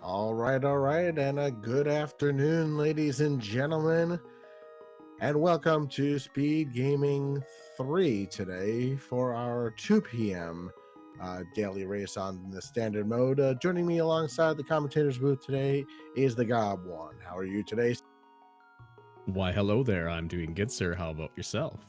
All right, and a good afternoon, ladies and gentlemen, and welcome to Speed Gaming 3 today for our 2 p.m. Daily race on the standard mode. Joining me alongside the commentator's booth today is the Gob One. How are you today? Why, hello there. I'm doing good, sir. How about yourself?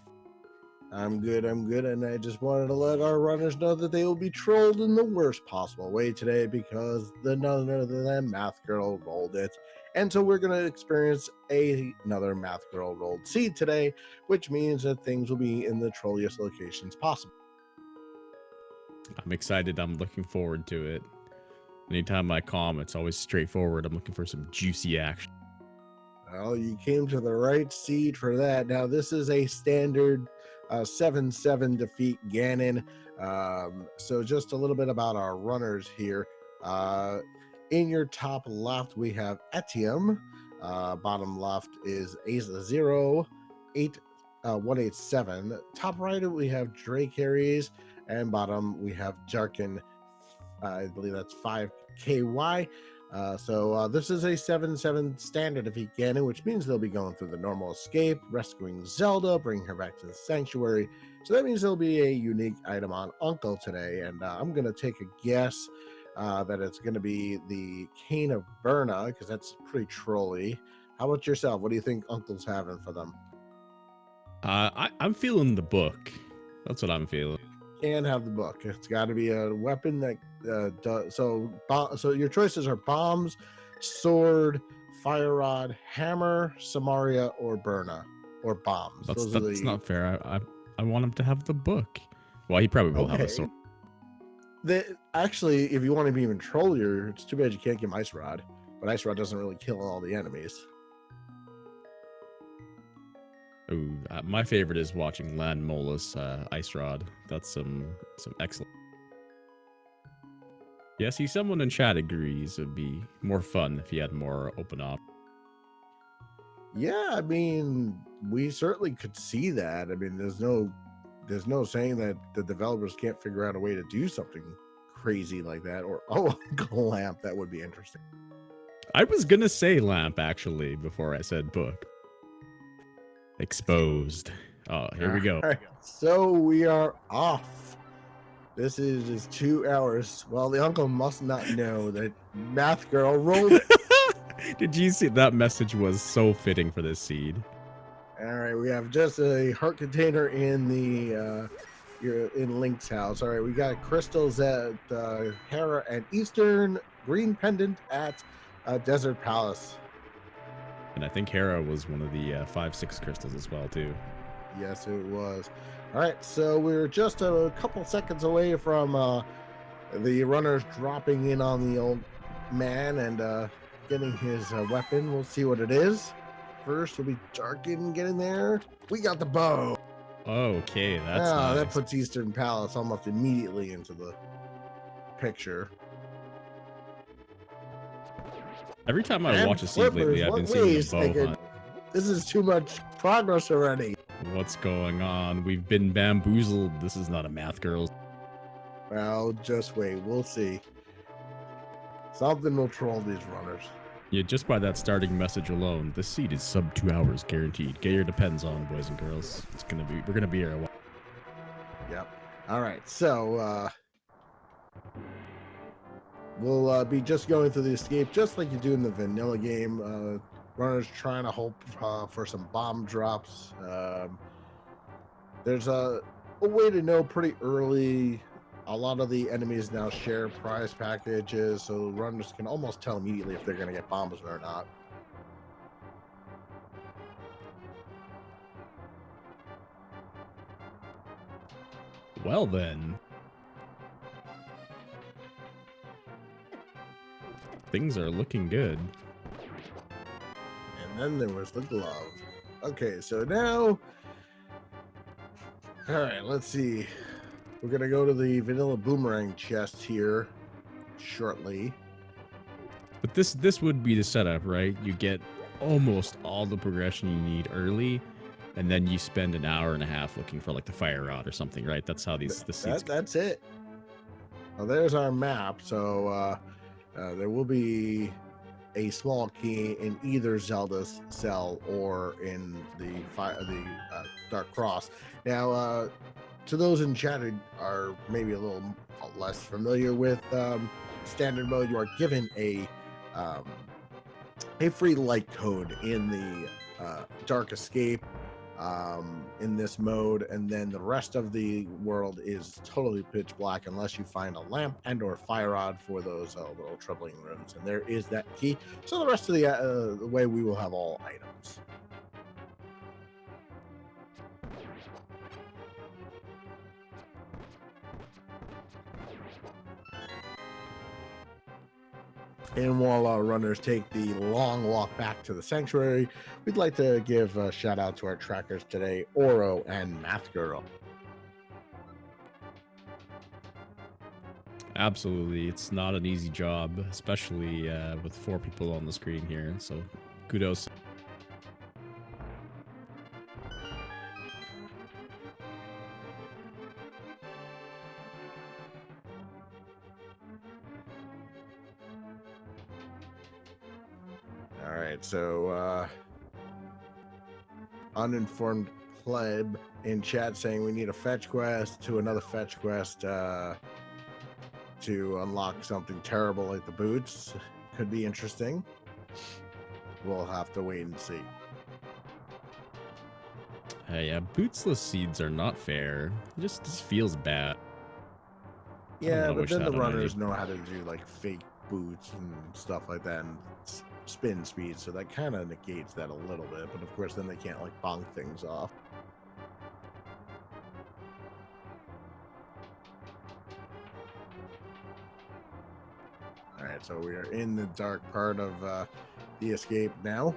I'm good, and I just wanted to let our runners know that they will be trolled in the worst possible way today because none other than Math Girl rolled it. And so we're going to experience another Math Girl rolled seed today, which means that things will be in the trolliest locations possible. I'm excited. I'm looking forward to it. Anytime I comment, it's always straightforward. I'm looking for some juicy action. Well, you came to the right seed for that. Now, this is a standard 7-7 defeat Ganon. So just a little bit about our runners here. In your top left, we have Etium. Bottom left is Asa 0, 187. Top right, we have Drake Harries. And bottom, we have Jarkin. I believe that's 5KY. So this is a 7-7 standard defeat Ganon, which means they'll be going through the normal escape, rescuing Zelda, bringing her back to the sanctuary. So that means there'll be a unique item on Uncle today, and I'm going to take a guess that it's going to be the Cane of Berna, because that's pretty trolly. How about yourself? What do you think Uncle's having for them? I'm feeling the book. That's what I'm feeling. Can have the book. It's got to be a weapon that does so. So your choices are bombs, sword, fire rod, hammer, Samaria, or Berna, or bombs. That's not fair. I want him to have the book. Well, he probably will have a sword. Actually, if you want to be even trollier, it's too bad you can't get Ice Rod. But Ice Rod doesn't really kill all the enemies. Ooh, my favorite is watching Lan Mola's Ice Rod. That's some excellent. Yeah, see, someone in chat agrees it'd be more fun if he had more open op. Yeah, I mean, we certainly could see that. I mean, there's no saying that the developers can't figure out a way to do something crazy like that. Or Uncle Lamp, that would be interesting. I was gonna say Lamp actually before I said book. Exposed. Oh, here we go. Right, so we are off. This is just 2 hours. Well, the uncle must not know that Math Girl rolled it. Did you see that message was so fitting for this seed? All right, we have just a heart container in the in Link's house. All right, we got crystals at Hera and Eastern, green pendant at Desert Palace. And I think Hera was one of the 5-6 crystals as well, too. Yes, it was. All right, so we're just a couple seconds away from the runners dropping in on the old man and getting his weapon. We'll see what it is. First will be Jarkin getting there. We got the bow. Okay, that's nice. That puts Eastern Palace almost immediately into the picture. Every time I watch a seed lately, I've been seeing the bow hunt. This is too much progress already. What's going on? We've been bamboozled. This is not a Math Girls. Well, just wait. We'll see. Something will troll these runners. Yeah, just by that starting message alone, this seed is sub 2 hours guaranteed. Get your depends on, boys and girls. We're gonna be here a while. Yep. All right. So we'll be just going through the escape, just like you do in the vanilla game. Runners trying to hope for some bomb drops. There's a way to know pretty early. A lot of the enemies now share prize packages, so runners can almost tell immediately if they're going to get bombs or not. Well then. Things are looking good. And then there was the glove. Okay, so now... Alright, let's see. We're going to go to the vanilla boomerang chest here shortly. But this would be the setup, right? You get almost all the progression you need early, and then you spend an hour and a half looking for like the fire rod or something, right? That's how the seeds. That's it. Well, there's our map. So There will be a small key in either Zelda's cell or in the Dark Cross. Now, to those in chat who are maybe a little less familiar with standard mode, you are given a free light code in the Dark Escape in this mode, and then the rest of the world is totally pitch black unless you find a lamp and or fire rod for those little troubling rooms, and there is that key. So the rest of the way we will have all items. And while our runners take the long walk back to the sanctuary, we'd like to give a shout out to our trackers today, Oro and Math Girl. Absolutely. It's not an easy job, especially with 4 people on the screen here. So kudos. All right, so uninformed pleb in chat saying we need a fetch quest to another fetch quest to unlock something terrible like the boots. Could be interesting. We'll have to wait and see. Yeah, bootsless seeds are not fair. It just feels bad. Yeah, but then the runners know how to do like fake boots and stuff like that, and spin speed, so that kind of negates that a little bit. But of course, then they can't like bonk things off. All right, so we are in the dark part of the escape now.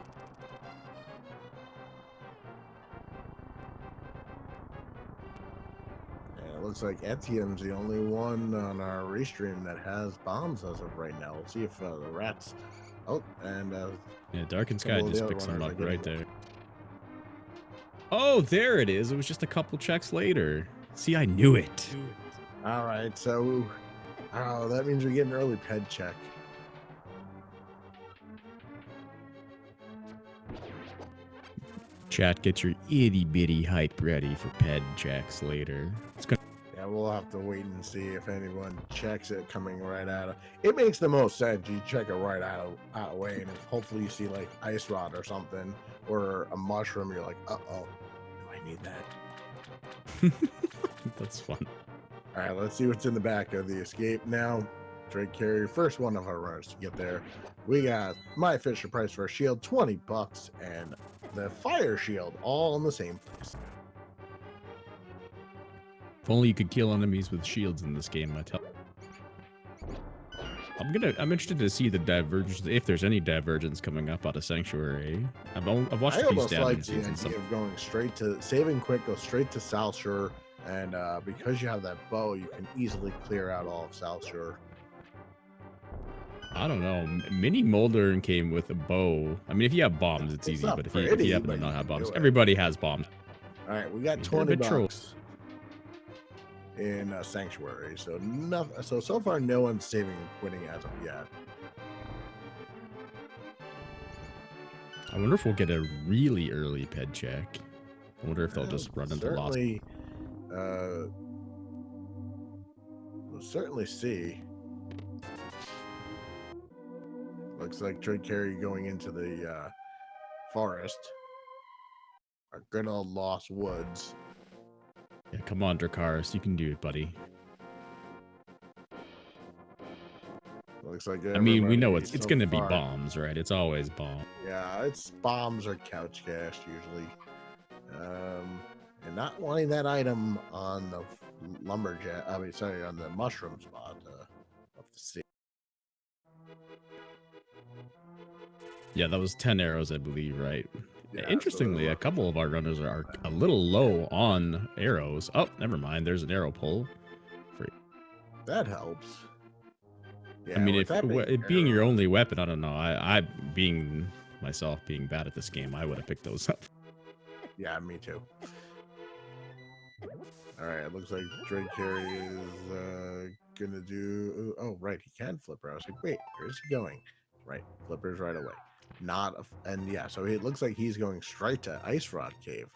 It looks like Etienne's the only one on our restream that has bombs as of right now. Let's see if the rats. Oh, and yeah, Dark and Sky just picks them up right there. Oh, there it is. It was just a couple checks later. See, I knew it. All right, so that means we get an early ped check. Chat, get your itty bitty hype ready for ped checks later. It's gonna. Yeah, we'll have to wait and see if anyone checks it coming right out of. It makes the most sense. You check it right out of way, and if hopefully you see like ice rod or something or a mushroom, you're like, do I need that? That's fun. All right, let's see what's in the back of the escape now. Drake Carrier, first one of our runners to get there. We got my Fisher Price for a shield, $20, and the fire shield, all in the same place. If only you could kill enemies with shields in this game, I tell. I'm interested to see the divergence, if there's any divergence coming up out of Sanctuary. I've watched a few like the idea of going straight to saving quick, go straight to South Shore, and because you have that bow, you can easily clear out all of South Shore. I don't know. Mini Molder came with a bow. I mean, if you have bombs, it's easy. But if you happen to not have bombs, everybody has bombs. All right, we got $20 in Sanctuary. So so far, no one's saving and quitting as of yet. I wonder if we'll get a really early ped check. I wonder if they'll just run into lost. We'll certainly see. Looks like Drake Carey going into the forest. Our good old Lost Woods. Yeah, come on, Dracarys. You can do it, buddy. Looks like I mean, we know it's going to be bombs, right? It's always bombs. Yeah, it's bombs or couch cash usually. And not wanting that item on the lumberjack. I mean, sorry, on the mushroom spot. Of the sea. Yeah, that was 10 arrows, I believe, right? Yeah, interestingly, a couple of our runners are a little low on arrows. Oh, never mind. There's an arrow pull. That helps. Yeah, I mean, if it being your only weapon, I don't know. I being myself being bad at this game, I would have picked those up. Yeah, me too. All right, it looks like Drake Carey is gonna do. Oh, right, he can flipper. I was like, wait, where's he going? Right, flippers right away. Not a, and yeah, so it looks like he's going straight to Ice Rod Cave.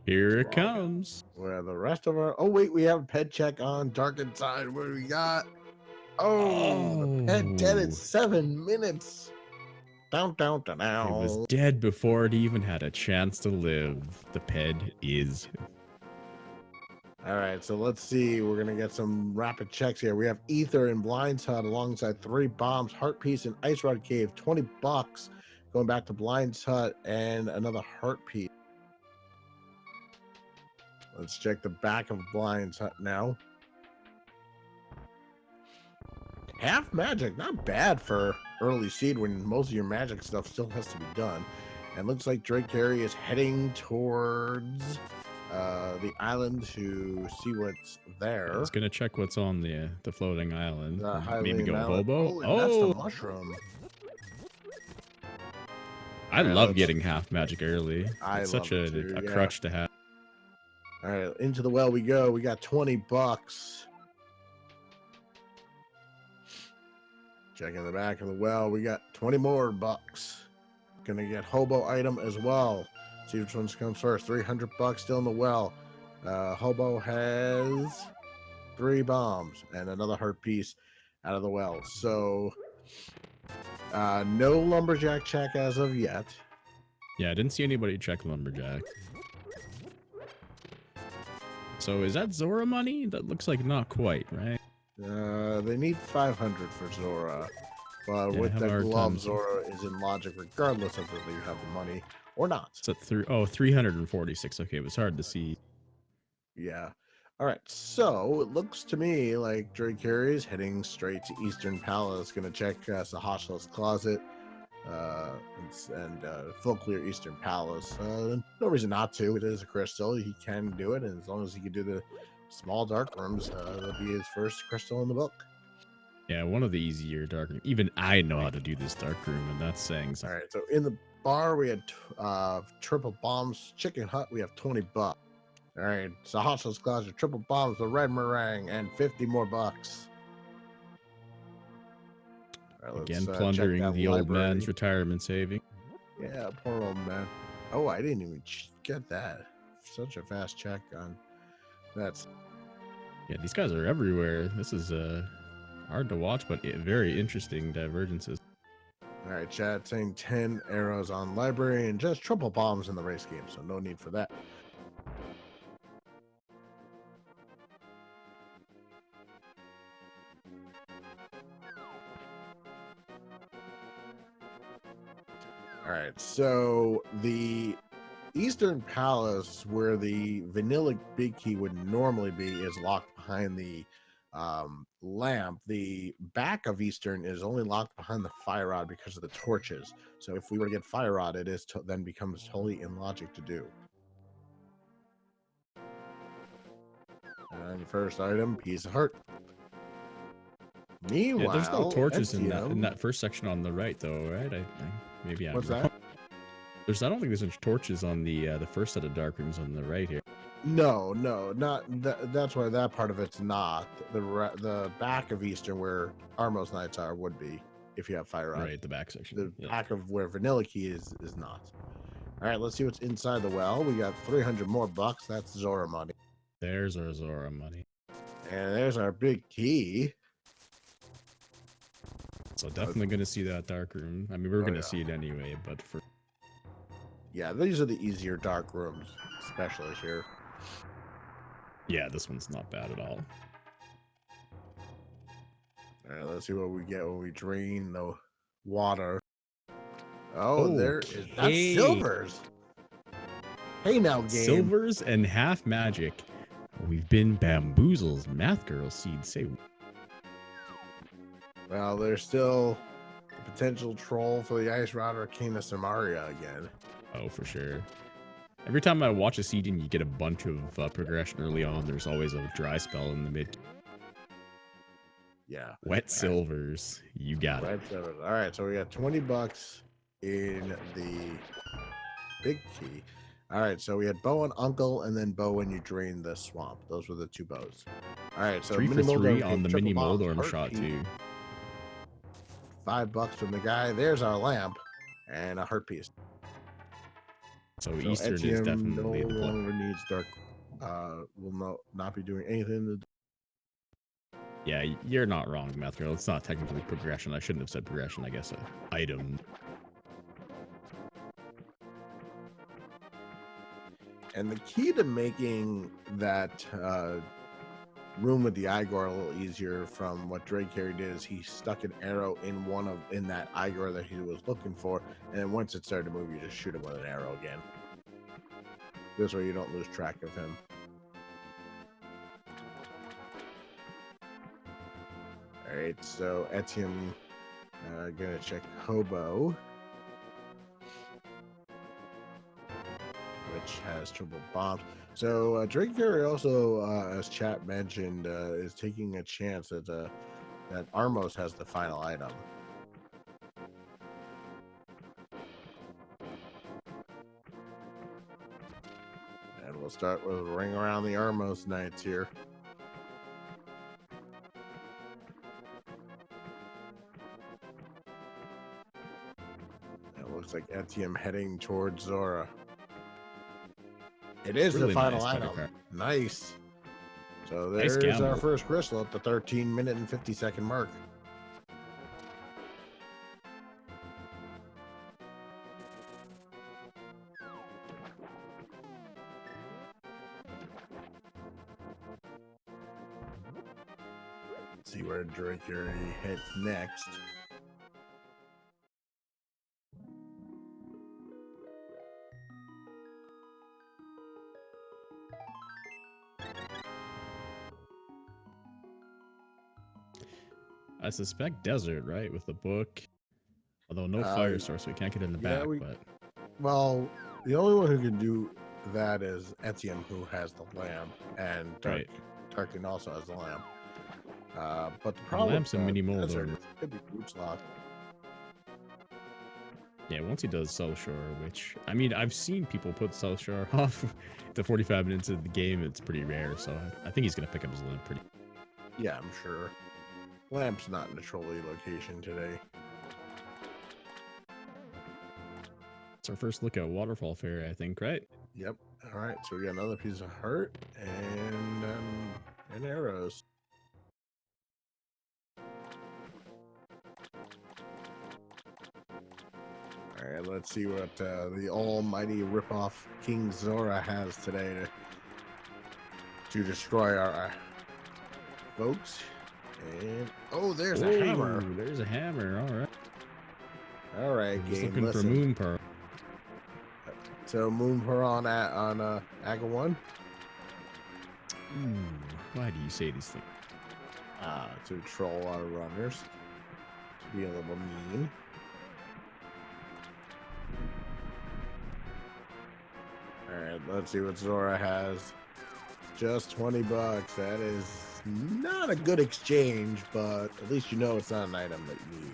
Here it Wrong. comes. Where the rest of our. Oh wait, we have a pet check on Darkened Side. What do we got? Oh, the pet dead at 7 minutes. Down, down, down, down. It was dead before it even had a chance to live. The ped is. All right, so let's see. We're gonna get some rapid checks here. We have Ether and Blind's Hut alongside 3 bombs, Heart Piece and Ice Rod Cave, $20. Going back to Blind's Hut and another Heart Piece. Let's check the back of Blind's Hut now. Half magic, not bad for early seed when most of your magic stuff still has to be done. And looks like Drake Carey is heading towards the island to see what's there. I was gonna check what's on the floating island. Maybe go Island. hobo. Oh, that's the mushroom. I love getting half magic early. I It's such love it too, a yeah. crutch to have. All right, into the well we go. We got $20. Checking the back of the well, we got 20 more bucks. Gonna get hobo item as well. See which one's comes first. $300 still in the well. Hobo has 3 bombs and another heart piece out of the well. So no lumberjack check as of yet. Yeah, I didn't see anybody check lumberjack. So is that Zora money? That looks like not quite, right? They need 500 for Zora. But Yeah, with have a the hard glove, time. Zora is in logic regardless of whether you have the money or not. It's at 346. Okay, it was hard to see. Yeah. All right. So it looks to me like Drake Carey is heading straight to Eastern Palace. Going to check Sahasha's closet and full clear Eastern Palace. No reason not to. It is a crystal. He can do it. And as long as he can do the small dark rooms, that'll be his first crystal in the book. Yeah, one of the easier dark room. Even I know how to do this dark room, and that's saying something. All right. So in the bar, we had triple bombs. Chicken Hut, we have $20. All right, Sahasha's closet, triple bombs, the red meringue, and 50 more bucks. All right, Again, check plundering that the old library. man's retirement saving. Yeah, poor old man. Oh, I didn't even get that. Such a fast check on that. Yeah, these guys are everywhere. This is hard to watch, but very interesting divergences. All right, chat saying 10 arrows on library and just triple bombs in the race game, so no need for that. All right, so the Eastern Palace, where the vanilla big key would normally be, is locked behind the lamp. The back of Eastern is only locked behind the fire rod because of the torches. So if we were to get fire rod, it is then becomes totally illogic to do. And first item, piece of heart. Meanwhile, Yeah, there's no torches in Etium- that first section on the right, though, right? Maybe I'm What's wrong. that? I don't think there's any torches on the first set of dark rooms on the right here. No, not that's why that part of it's not. The back of Eastern, where Armos Knights are, would be if you have fire rod. Right, the back section. The back of where Vanilla Key is not. All right, let's see what's inside the well. We got 300 more bucks. That's Zora money. There's our Zora money. And there's our big key. So definitely going to see that dark room. I mean, we're going to see it anyway, but for... Yeah, these are the easier dark rooms, especially here. Yeah, this one's not bad at all. All right, let's see what we get when we drain the water. Oh, there is. That's silvers. Hey now, game. Silvers and half magic. We've been bamboozled. Math girl seed say. Well, there's still a potential troll for the Ice Rod Arcana Samaria again. Oh, for sure. Every time I watch a seed and you get a bunch of progression early on, there's always a dry spell in the mid. Yeah. Wet silvers. You got it. Silvers. All right, so we got 20 bucks in the big key. All right, so we had Bow and Uncle, and then Bow when you drain the swamp. Those were the 2 bows. All right, so 3 for mini mold 3 arm on kit, the triple mini mold bombs, arm heart shot piece, too. $5 from the guy. There's our lamp and a heart piece. So So Eastern is Etienne no definitely the play. longer needs dark. Will not be doing anything. Yeah, you're not wrong, Methril. It's not technically progression. I shouldn't have said progression. I guess item. And the key to making that room with the Igor a little easier from what Drake Carey did is he stuck an arrow in that Igor that he was looking for, and then once it started to move, you just shoot him with an arrow again. This way you don't lose track of him. All right, so Etienne gonna check Hobo, which has triple bombs. So Drake Carey also, as chat mentioned, is taking a chance that Armos has the final item. And we'll start with Ring Around the Armos Knights here. It looks like Etienne heading towards Zora. It is Really the final nice item. Nice. So Nice there's our gamble. first crystal at the 13-minute and 50-second mark. Let's see where Drake heads next. I suspect desert, right, with the book. Although no fire source, so we can't get in the back. But well, the only one who can do that is Etienne, who has the lamp, and Tarkin also has the lamp. But the problem lamp's a mini mold desert could be boots locked. Yeah, once he does South Shore, which I mean, I've seen people put South Shore off to 45 minutes of the game. It's pretty rare, so I think he's gonna pick up his lamp pretty. Yeah, I'm sure. Lamp's not in a trolley location today. It's our first look at Waterfall Fairy, I think, right? Yep. All right, so we got another piece of heart and arrows. All right, let's see what the almighty ripoff King Zora has today to destroy our folks. And oh, there's a hammer. There's a hammer. All right. All right, Just game. looking for Moon Pearl. So Moon Pearl on Aga 1. Why do you say these things? To troll our runners. To be a little mean. Alright, let's see what Zora has. Just $20. That is not a good exchange, but at least you know it's not an item that you need.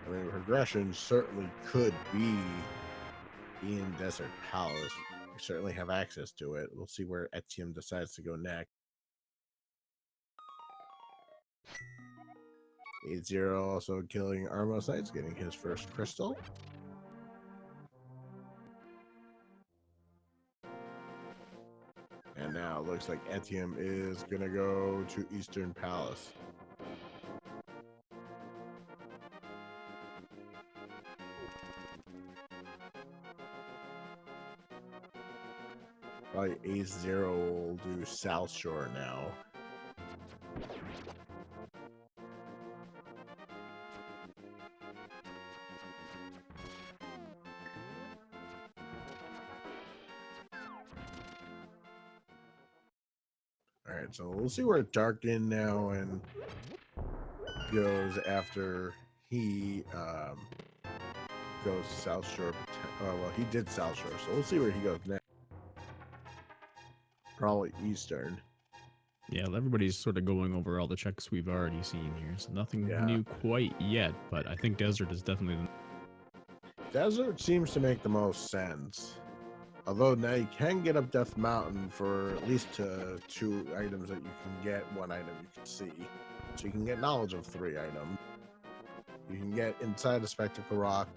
I mean, progression certainly could be in Desert Palace. We certainly have access to it. We'll see where Etienne decides to go next. 8-0 also killing Armos Knights, getting his first crystal. And now it looks like Etienne is going to go to Eastern Palace. Probably A0 will do South Shore now. Alright, so we'll see where Darkin now and goes after he goes South Shore. Well, he did South Shore, so we'll see where he goes next. Probably Eastern. Yeah, everybody's sort of going over all the checks we've already seen here, so nothing new quite yet, but I think Desert is definitely Desert seems to make the most sense. Although now you can get up Death Mountain for at least 2 items that you can get, 1 item you can see. So you can get knowledge of 3 items. You can get inside the Spectacle Rock.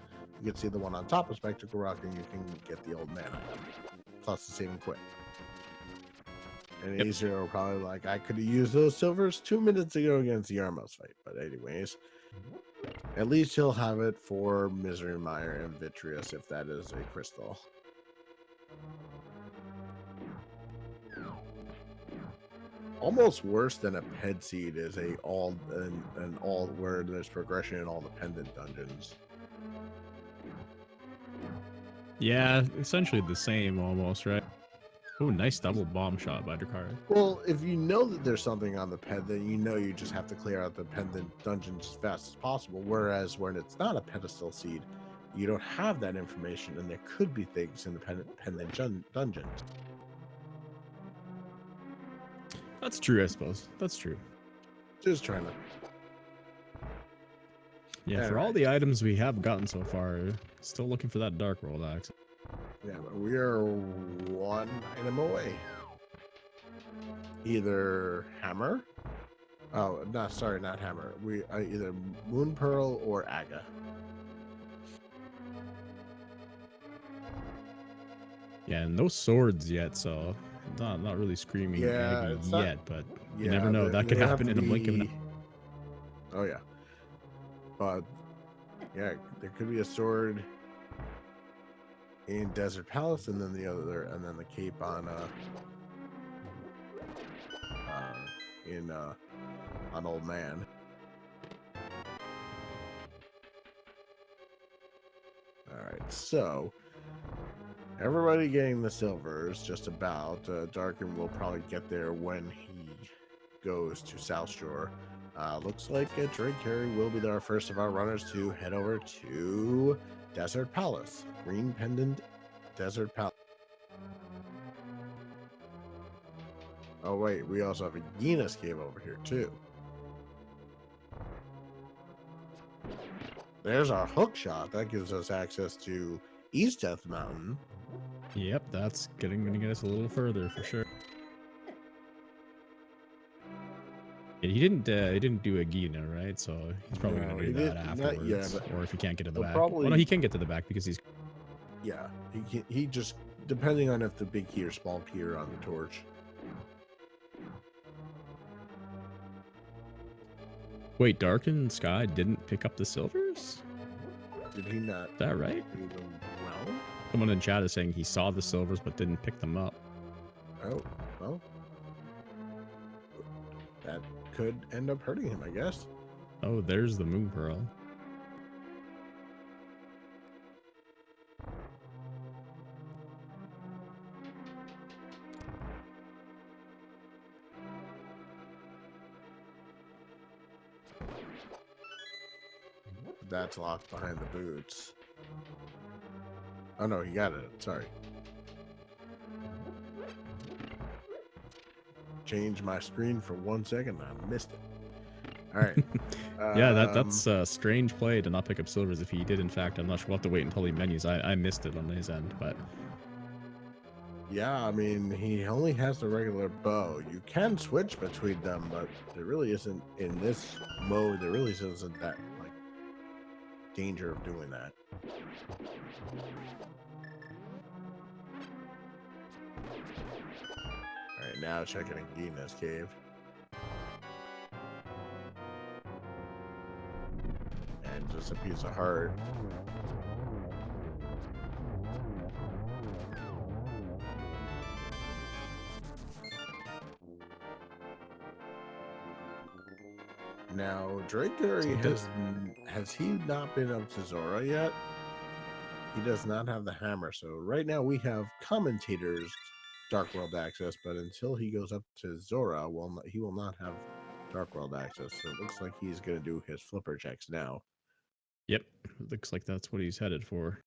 You can see the one on top of Spectacle Rock, and you can get the Old Man item. Plus the saving quick. And Yep. easier will probably like, I could have used those silvers 2 minutes ago against the Yarmos fight. But anyways, at least he'll have it for Misery Mire and Vitreous if that is a crystal. Almost worse than a Ped Seed is an all where there's progression in all the pendant dungeons. Yeah, essentially the same almost, right? Oh, nice double bomb shot by Dakar. Well, if you know that there's something on the ped, then you know you just have to clear out the pendant dungeons as fast as possible. Whereas when it's not a pedestal seed, you don't have that information, and there could be things in the pendant dungeons. That's true, I suppose. That's true. Just trying to. Yeah, for all the items we have gotten so far, still looking for that Dark World axe. Yeah, but we are 1 item away. Either hammer. Oh, no, sorry, not hammer. We either Moon Pearl or Aga. Yeah, and no swords yet, so not really screaming Yeah, Aggie yet, but you yeah, never know. That could happen in a blink of an eye. Oh yeah, but yeah, there could be a sword in Desert Palace, and then the other, and then the cape on on Old Man. All right, so everybody getting the silvers just about. Darkin will probably get there when he goes to South Shore. Looks like Drake Harry will be our first of our runners to head over to Desert Palace. Green Pendant Desert Palace. Oh wait, we also have a Genis cave over here too. There's our hook shot. That gives us access to East Death Mountain. Yep, that's gonna get us a little further for sure. Yeah, he didn't do a Gina, right? So he's probably No, gonna do that afterwards, or if he can't get to the back. probably, well, no, he can get to the back because he's. Yeah, he just depending on if the big key or small key are on the torch. Wait, Darkened Sky didn't pick up the silvers? Did he not? Is that right? Do them well? Someone in chat is saying he saw the silvers but didn't pick them up. Oh, well, that could end up hurting him, I guess. Oh, there's the Moon Pearl. That's locked behind the boots. Oh no, he got it. Sorry. Change my screen for 1 second. I missed it. All right. Yeah, that's a strange play to not pick up silvers. If he did, in fact, I'm not sure. We'll have to wait until he menus. I missed it on his end, but yeah, I mean, he only has the regular bow. You can switch between them, but there really isn't in this mode. There really isn't that like danger of doing that. All right, now checking in Gina's cave. And just a piece of heart. Now, Drake Curry has he not been up to Zora yet? He does not have the hammer. So right now we have commentators Dark World access, but until he goes up to Zora, he will not have Dark World access. So it looks like he's going to do his flipper checks now. yep, looks like that's what he's headed for.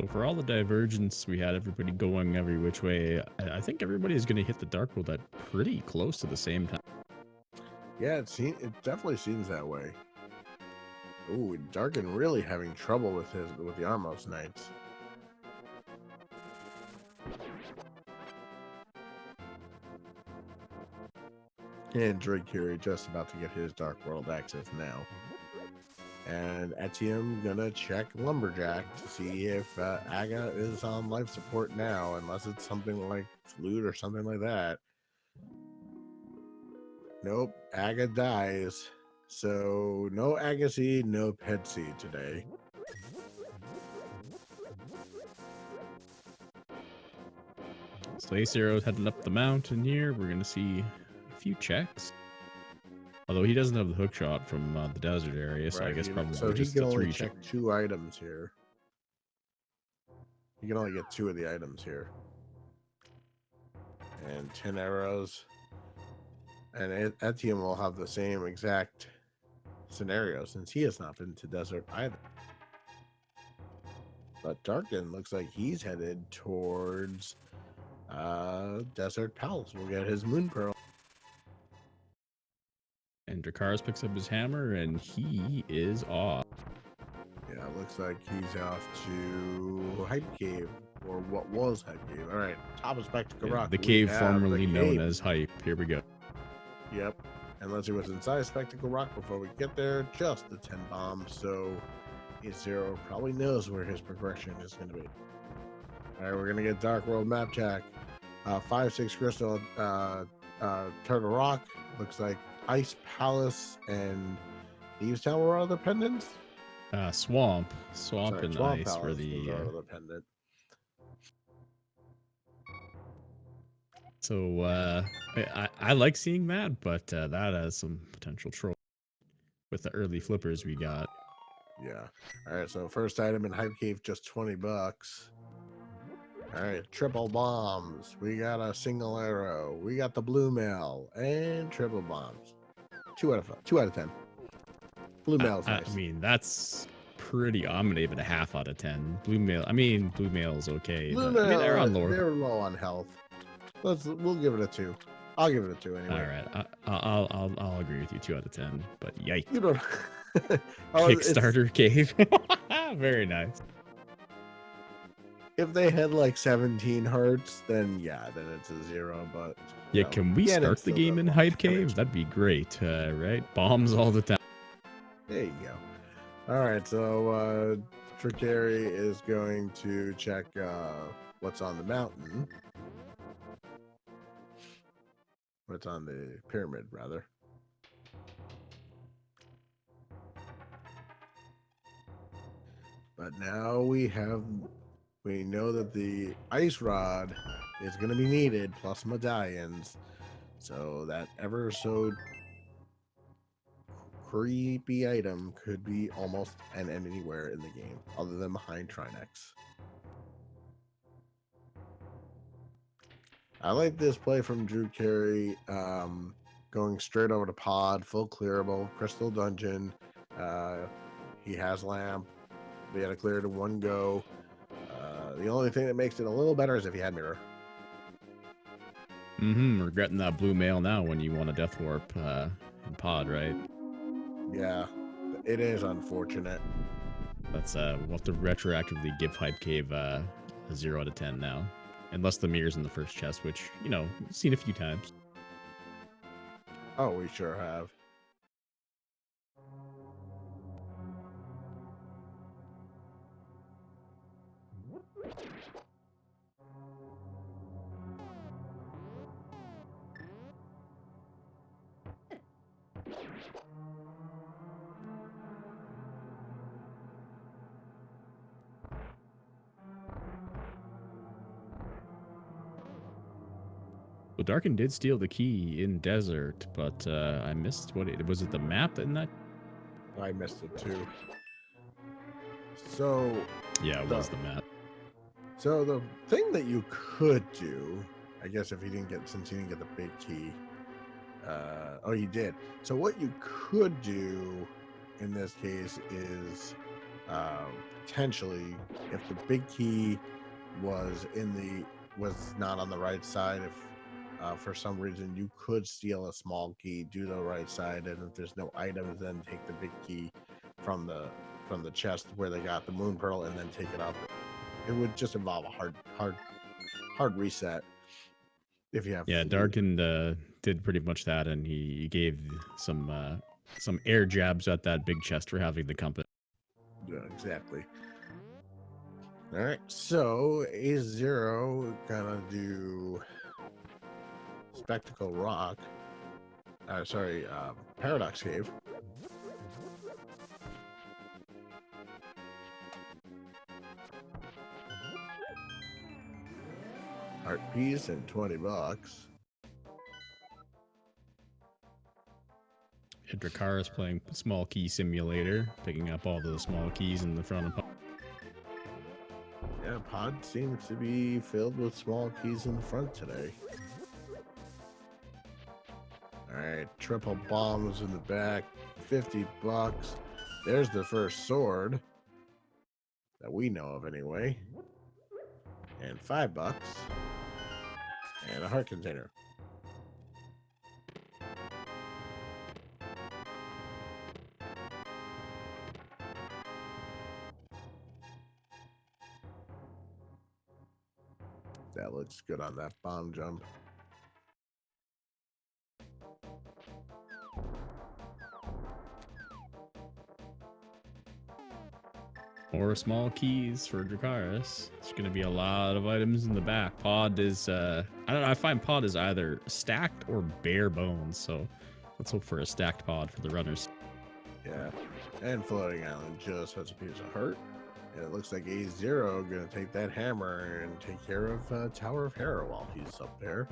So for all the divergence we had, everybody going every which way, I think everybody is going to hit the Dark World at pretty close to the same time. Yeah, it definitely seems that way. Ooh, Darkin really having trouble with the Armos Knights. And Drake Curie just about to get his Dark World access now. And Etienne gonna check Lumberjack to see if Aga is on life support now, unless it's something like flute or something like that. Nope, Aga dies. So no Agassiz, no Petsy today. So Acero's heading up the mountain here. We're going to see a few checks. Although he doesn't have the hook shot from the desert area, so I guess probably so he just can the only 3 check 2 items here. You can only get 2 of the items here. And 10 arrows. And Etienne will have the same exact scenario since he has not been to desert either. But Darkin looks like he's headed towards Desert Palace. We'll get his Moon Pearl. And Dracarys picks up his hammer, and he is off. Yeah, it looks like he's off to Hype Cave, or what was Hype Cave. All right, top of Spectacle Rock. The cave formerly known as Hype. Here we go. Yep. And let's see what's inside Spectacle Rock before we get there. Just the 10 bombs, so Zero probably knows where his progression is going to be. All right, we're going to get Dark World Map Check. 5-6 Crystal, Turtle Rock. Looks like Ice Palace and Thieves Town were other pendants. Swamp and Swamp Ice Palace for the other pendant. So I like seeing that, but that has some potential troll with the early flippers we got. Yeah. All right. So first item in Hype Cave, just $20. All right. Triple bombs. We got a single arrow. We got the blue mail and triple bombs. 2 out of 10. Blue mail is nice. I mean, that's pretty. I'm gonna give it a half out of 10. Blue mail. I mean, blue mail is okay. Blue But, mail, I mean, they're on lower. They're low on health. We'll give it a 2. I'll give it a 2 anyway. All right, I'll agree with you. 2 out of 10. But yikes! You don't. Kickstarter cave. Very nice. If they had like 17 hearts, then yeah, then it's a 0. But yeah, can we start the game in Hype Cave? That'd be great, right? Bombs all the time. There you go. All right, so Trickery is going to check what's on the mountain. What's on the pyramid, rather. But now we know that the ice rod is going to be needed, plus medallions. So that ever so creepy item could be almost anywhere in the game, other than behind Trinex. I like this play from Drew Carey, going straight over to pod, full clearable, crystal dungeon. He has lamp. They had to clear it in 1 go. The only thing that makes it a little better is if he had mirror. Regretting that blue mail now when you want a death warp in pod, right? Yeah, it is unfortunate. That's we'll have to retroactively give Hype Cave a 0 out of 10 now. Unless the mirror's in the first chest, which, you know, we've seen a few times. Oh, we sure have. Well, Darkin did steal the key in desert, but I missed what it was. It the map in that? I missed it too. So yeah, it was the map. So the thing that you could do, I guess, if he didn't get, since he didn't get the big key, oh, you did. So what you could do in this case is potentially, if the big key was not on the right side, if for some reason you could steal a small key, do the right side, and if there's no items, then take the big key from the chest where they got the moon pearl, and then take it up. It would just involve a hard reset if you have Yeah, food. Darkin did pretty much that, and he gave some air jabs at that big chest for having the compass. Yeah, exactly. All right, so A0 gonna do Spectacle Rock. Sorry, Paradox Cave. Art piece and $20. Dracar is playing Small Key Simulator, picking up all the small keys in the front of. Yeah, pod seems to be filled with small keys in the front today. All right, triple bombs in the back, $50. There's the first sword that we know of anyway, and $5, and a heart container. That looks good on that bomb jump. More small keys for Dracaris. There's going to be a lot of items in the back. Pod is, I don't know, I find Pod is either stacked or bare bones, so let's hope for a stacked Pod for the runners. Yeah, and Floating Island just has a piece of heart. And it looks like A0 going to take that hammer and take care of Tower of Hera while he's up there.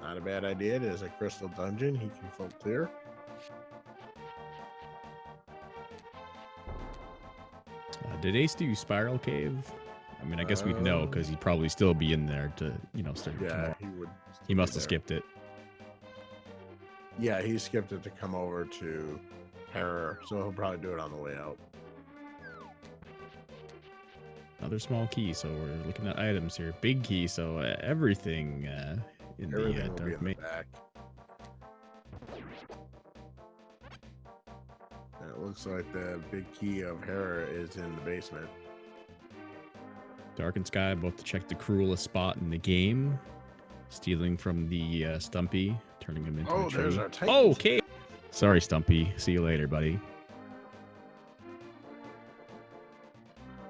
Not a bad idea. It is a crystal dungeon. He can float clear. Did Ace do Spiral Cave? I mean, I guess we'd know because he'd probably still be in there to, start. Yeah, he would. He must have skipped it. Yeah, he skipped it to come over to Hera, so he'll probably do it on the way out. Another small key, so we're looking at items here. Big key, so everything in Everything the will be Dark in the Maze. back. And it looks like the big key of Hera is in the basement. Dark and Sky both to check the cruelest spot in the game. Stealing from the Stumpy, turning him into a tree. There's our Titan. Oh, okay. Sorry, Stumpy. See you later, buddy.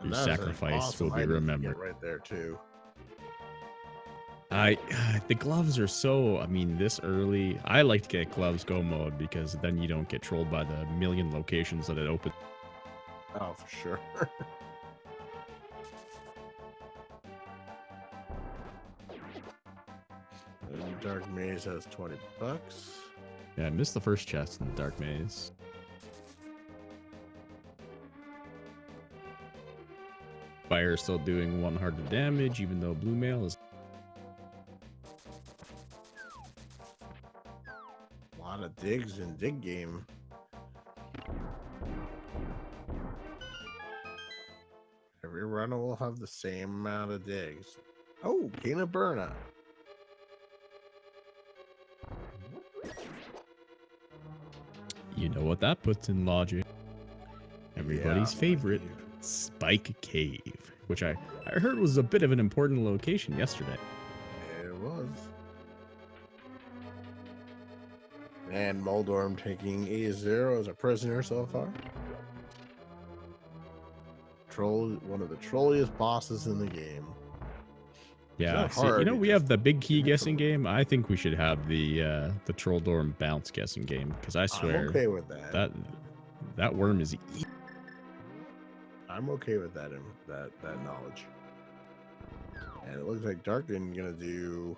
Your sacrifice will be remembered. Right there too. The gloves are so, I mean, this early. I like to get gloves go mode because then you don't get trolled by the million locations that it opens. Oh, for sure. And Dark Maze has $20. Yeah, I missed the first chest in the Dark Maze. Fire is still doing 100 damage, even though Blue Mail is. A lot of digs in Dig Game. Every runner will have the same amount of digs. Oh, Kena Burna. You know what that puts in logic. Everybody's favorite, Spike Cave, which I heard was a bit of an important location yesterday. It was. And Moldorm taking A0 as a prisoner so far. One of the trolliest bosses in the game. Yeah, so, we have the big key guessing game. I think we should have the Troll Dorm bounce guessing game because I swear I'm okay with that. That worm is. I'm okay with that knowledge. And it looks like Darkin gonna do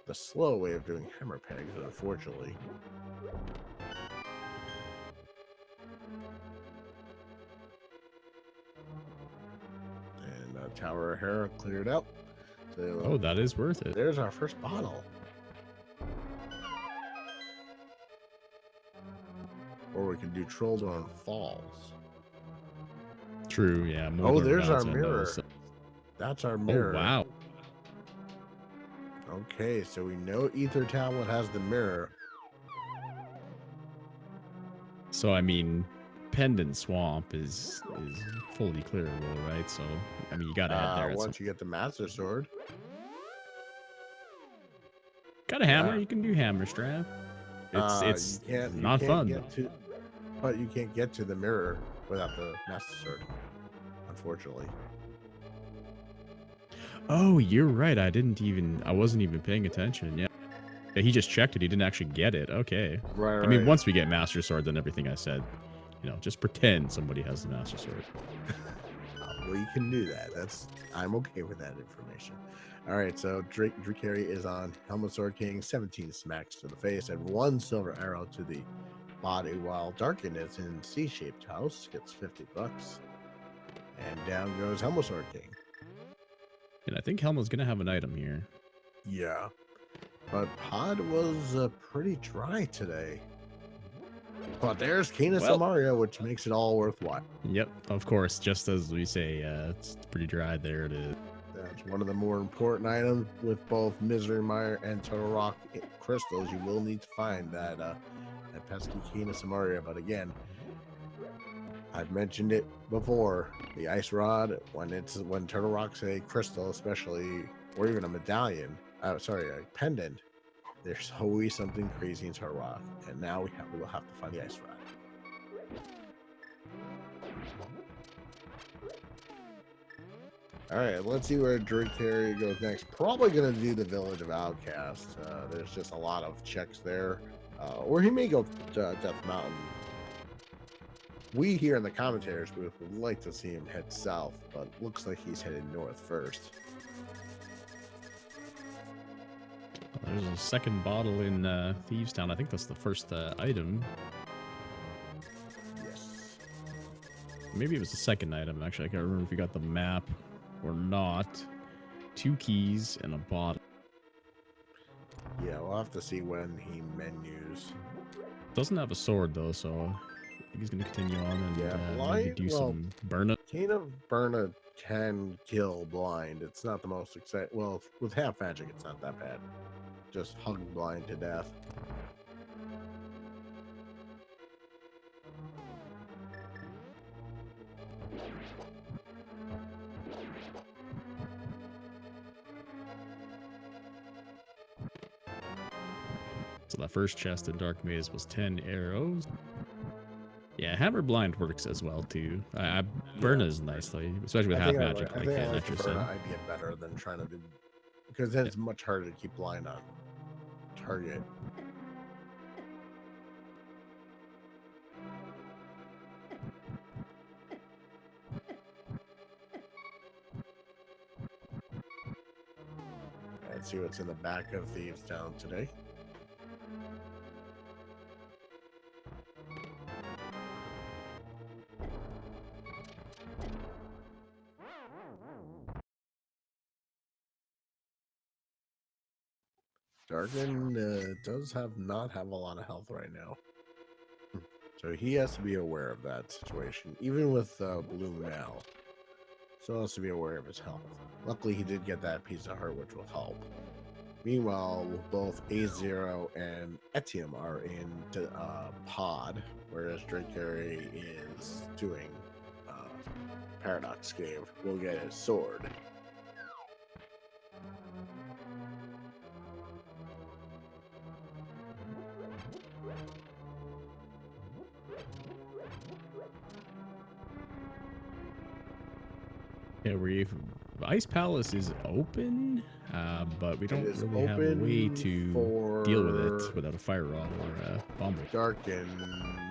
the slow way of doing hammer pegs, unfortunately. And Tower of Hera cleared out. So, that is worth it. There's our first bottle. or we could do Trolldorn Falls. True, yeah. Oh, Moldorm there's our Mountain, mirror. those. That's our Oh, mirror. wow. Okay, so we know Ether Tablet has the mirror. So, I mean, Pendant Swamp is fully clearable, right? So, I mean, you gotta head there. Once you get the Master Sword. Got a hammer? Yeah. You can do hammer strap. It's not fun. But you can't get to the mirror without the Master Sword, unfortunately. Oh, you're right. I wasn't even paying attention. Yeah. Yeah, he just checked it. He didn't actually get it. Okay. Right. I mean, once we get Master Sword, then everything I said, just pretend somebody has the Master Sword. Well, you can do that. I'm okay with that information. All right, so Drake Carey is on Helmet Sword King, 17 smacks to the face and 1 silver arrow to the body, while Darkin is in C-shaped house, gets $50. And down goes Helmet Sword King. And I think Helma's gonna have an item here. Yeah. But Pod was pretty dry today. But there's Kena Samaria, which makes it all worthwhile. Yep, of course. Just as we say, it's pretty dry. There it is. That's one of the more important items with both Misery Mire and Turtle Rock crystals. You will need to find that pesky Kena Samaria. But again, I've mentioned it before. The Ice Rod, when Turtle Rock's a crystal, especially, or even a medallion. A pendant. There's always something crazy in Turtle Rock, and now we will have to find the Ice Rod. All right, let's see where Drake Carey goes next. Probably going to do the Village of Outcasts. There's just a lot of checks there. Or he may go Death Mountain. We here in the commentators booth would like to see him head south, but looks like he's headed north first. There's a second bottle in Thieves Town. I think that's the first item. Yes. Maybe it was the second item, actually. I can't remember if we got the map or not. 2 keys and a bottle. Yeah, we'll have to see when he menus. Doesn't have a sword, though, so I think he's going to continue on and maybe do some burn-up. Kena Burna can kill blind. It's not the most exciting. Well, with half magic, it's not that bad. Just hug blind to death. So the first chest in Dark Maze was 10 arrows. Yeah, Hammer Blind works as well, too. Burna is nicely, especially with half magic. I think I like the Burna idea better than trying to do, because then it's much harder to keep blind on target. Let's see what's in the back of Thieves Town today. Darkin does not have a lot of health right now. So he has to be aware of that situation, even with Blue Mal. So he has to be aware of his health. Luckily, he did get that piece of heart, which will help. Meanwhile, both A0 and Etium are in Pod, whereas Drake Carey is doing Paradox Cave. We'll get his sword. Yeah, Ice Palace is open, but we don't really have a way to deal with it without a fire rod or a bomb. Darkin,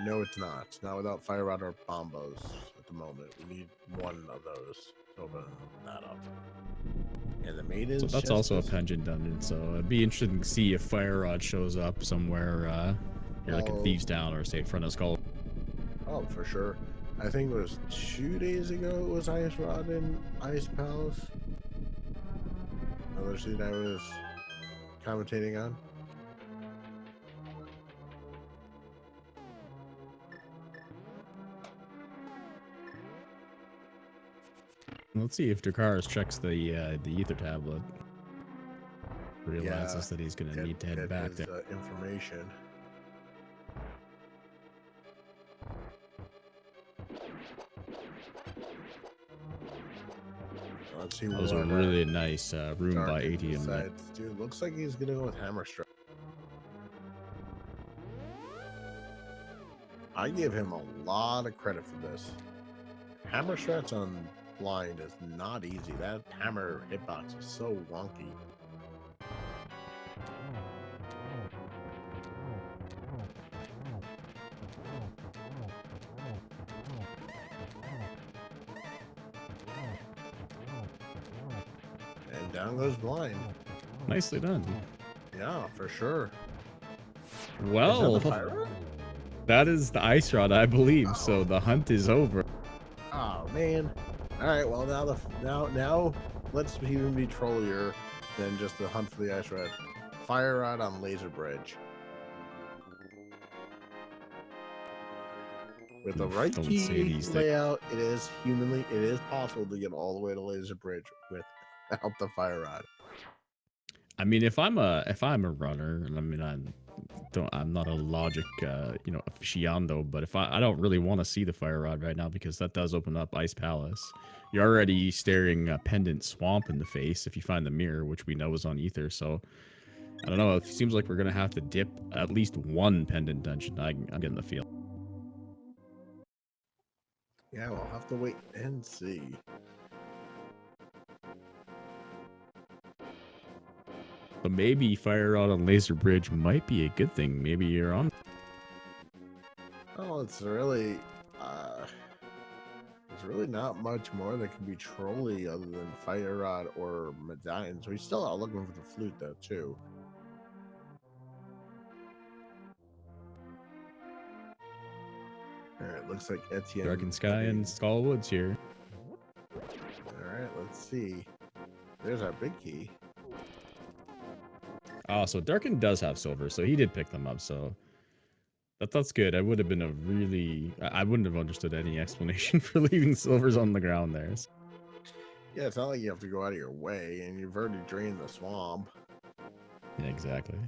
no, it's not. It's not without fire rod or bombos at the moment. We need one of those to open that up. And the maiden. So that's also a Pension Dungeon. So it'd be interesting to see if fire rod shows up somewhere, like in Thieves Town or say front of Skull. Oh, for sure. I think it was 2 days ago it was Ice Rod in Ice Palace. Another scene I was commentating on. Let's see if Dracarys checks the ether tablet. Realizes that he's gonna need to head back his, there. Information. Let's see. That was a really nice room by ATM. Dude, looks like he's gonna go with Hammer Strike. I give him a lot of credit for this. Hammer strats on blind is not easy. That hammer hitbox is so wonky. And down goes blind. Nicely done. Yeah, for sure. Well, that is the ice rod, I believe. Oh. So the hunt is over. Oh man! All right, well now let's even be trollier than just the hunt for the ice rod. Fire rod on laser bridge. With the right key layout, it is possible to get all the way to laser bridge without the fire rod. I mean, if I'm a runner, and I mean I'm not a logic aficionado, but if I don't really want to see the fire rod right now because that does open up Ice Palace. You're already staring a pendant swamp in the face if you find the mirror, which we know is on ether. So I don't know. It seems like we're gonna have to dip at least one pendant dungeon. I'm getting the feel. Yeah, we'll have to wait and see. But maybe fire rod on laser bridge might be a good thing. Maybe you're on. Oh, it's really there's really not much more that can be trolly other than fire rod or medallions. We still are looking for the flute though too. All right, looks like Etienne. Dark Sky and Skull Woods here. All right, let's see. There's our big key. Oh, so Darkin does have silver, so he did pick them up. So that's good. I would have been I wouldn't have understood any explanation for leaving silvers on the ground there. Yeah, it's not like you have to go out of your way, and you've already drained the swamp. Yeah, exactly.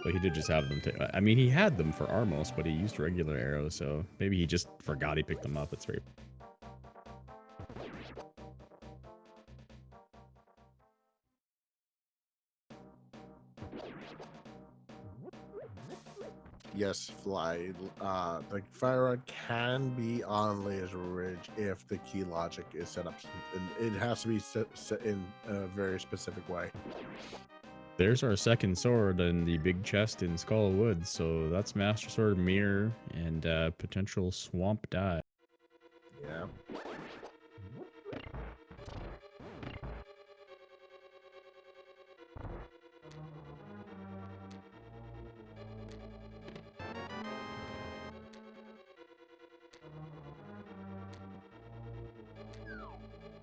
But he did just have them. I mean, he had them for Armos, but he used regular arrows, so maybe he just forgot he picked them up. It's very. Yes, Fly. The fire rod can be on laser ridge if the key logic is set up. It has to be set in a very specific way. There's our second sword in the big chest in Skull Woods. So that's Master Sword, Mirror, and potential Swamp Die. Yeah.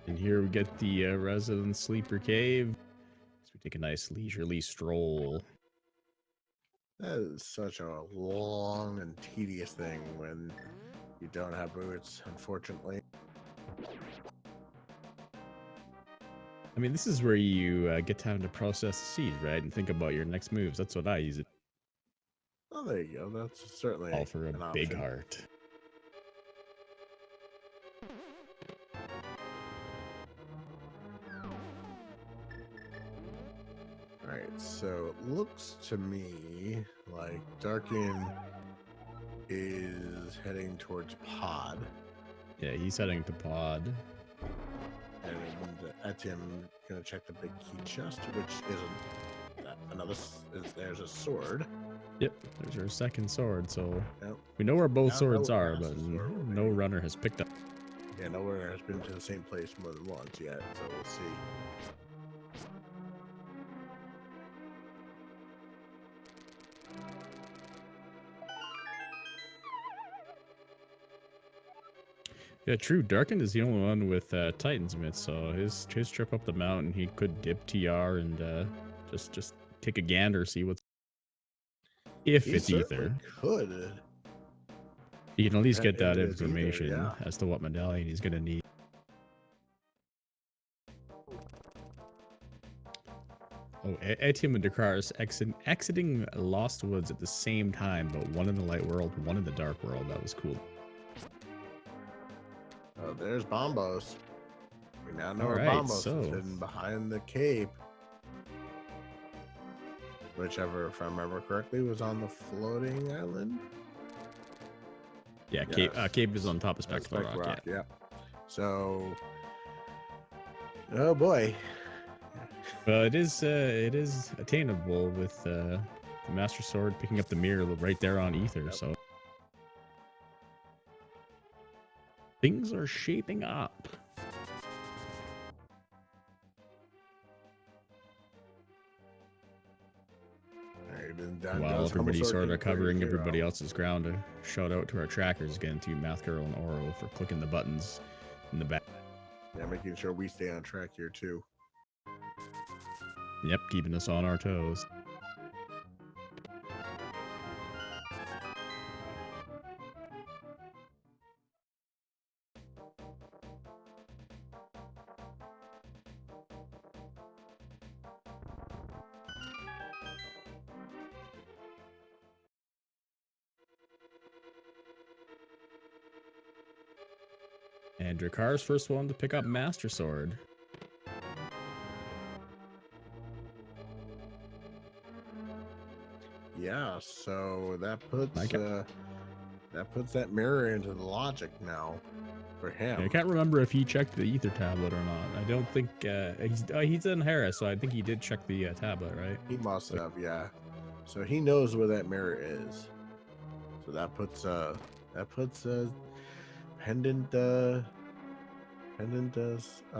And here we get the Resident Sleeper Cave. So we take a nice leisurely stroll. That is such a long and tedious thing when you don't have boots, unfortunately. I mean, this is where you get time to process the seed, right? And think about your next moves. That's what I use it. Oh, there you go. That's certainly all for a big heart. Alright, so it looks to me like Darkin is heading towards Pod. Yeah, he's heading to Pod. And Etienne gonna check the big key chest, which isn't another. There's a sword. Yep, there's our second sword. So yep. We know where both swords are, but no runner has picked up. Yeah, no runner has been to the same place more than once yet. So we'll see. Yeah, true. Darkin is the only one with Titan's Myth, so his trip up the mountain, he could dip TR and just take a gander, see what's if it's ether. Could you can at least get that information as to what medallion he's gonna need. Oh, Etienne and Dracarys exiting Lost Woods at the same time, but one in the light world, one in the dark world. That was cool. Oh, there's Bombos. We now know All where right, Bombos is so hidden behind the cape. Whichever, if I remember correctly, was on the floating island. yeah, Yes. Cape is on top of Spectral Rock. Yeah. So, oh boy. Well, it is attainable with the Master Sword picking up the mirror right there on Ether. Yep. So things are shaping up. While everybody's sort of covering everybody else's ground, a shout out to our trackers again, to Math Girl and Oro, for clicking the buttons in the back. Yeah, making sure we stay on track here too. Yep, keeping us on our toes. And Dracarys first one to pick up Master Sword. Yeah, so that puts that mirror into the logic now for him. I can't remember if he checked the Ether tablet or not. I don't think he's in Harris, so I think he did check the tablet, right? He must have, yeah. So he knows where that mirror is. So that puts pendant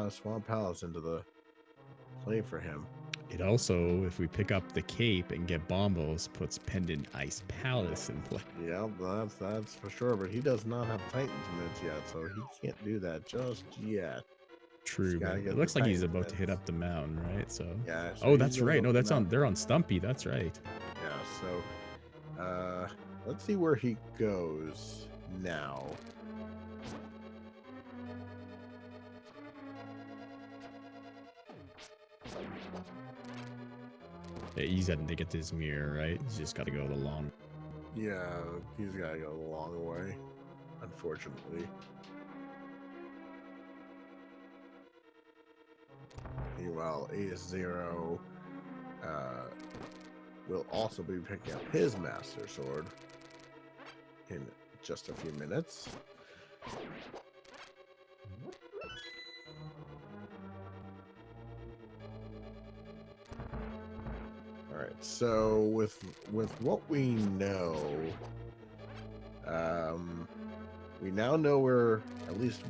Swamp Palace into the play for him. It also, if we pick up the cape and get Bombos, puts Pendant Ice Palace in play. Yeah, that's for sure. But he does not have Titans mids yet, so he can't do that just yet. True, but it looks like he's about to hit up the mountain, right? So yeah. So oh, that's right. No, that's on. They're on Stumpy. That's right. Yeah. So, let's see where he goes now. Yeah, he's heading to get this mirror, right? He's just got to go the long. Yeah, he's got to go the long way, unfortunately. Meanwhile, AS0 will also be picking up his Master Sword in just a few minutes. All right, so with what we know, we now know where at least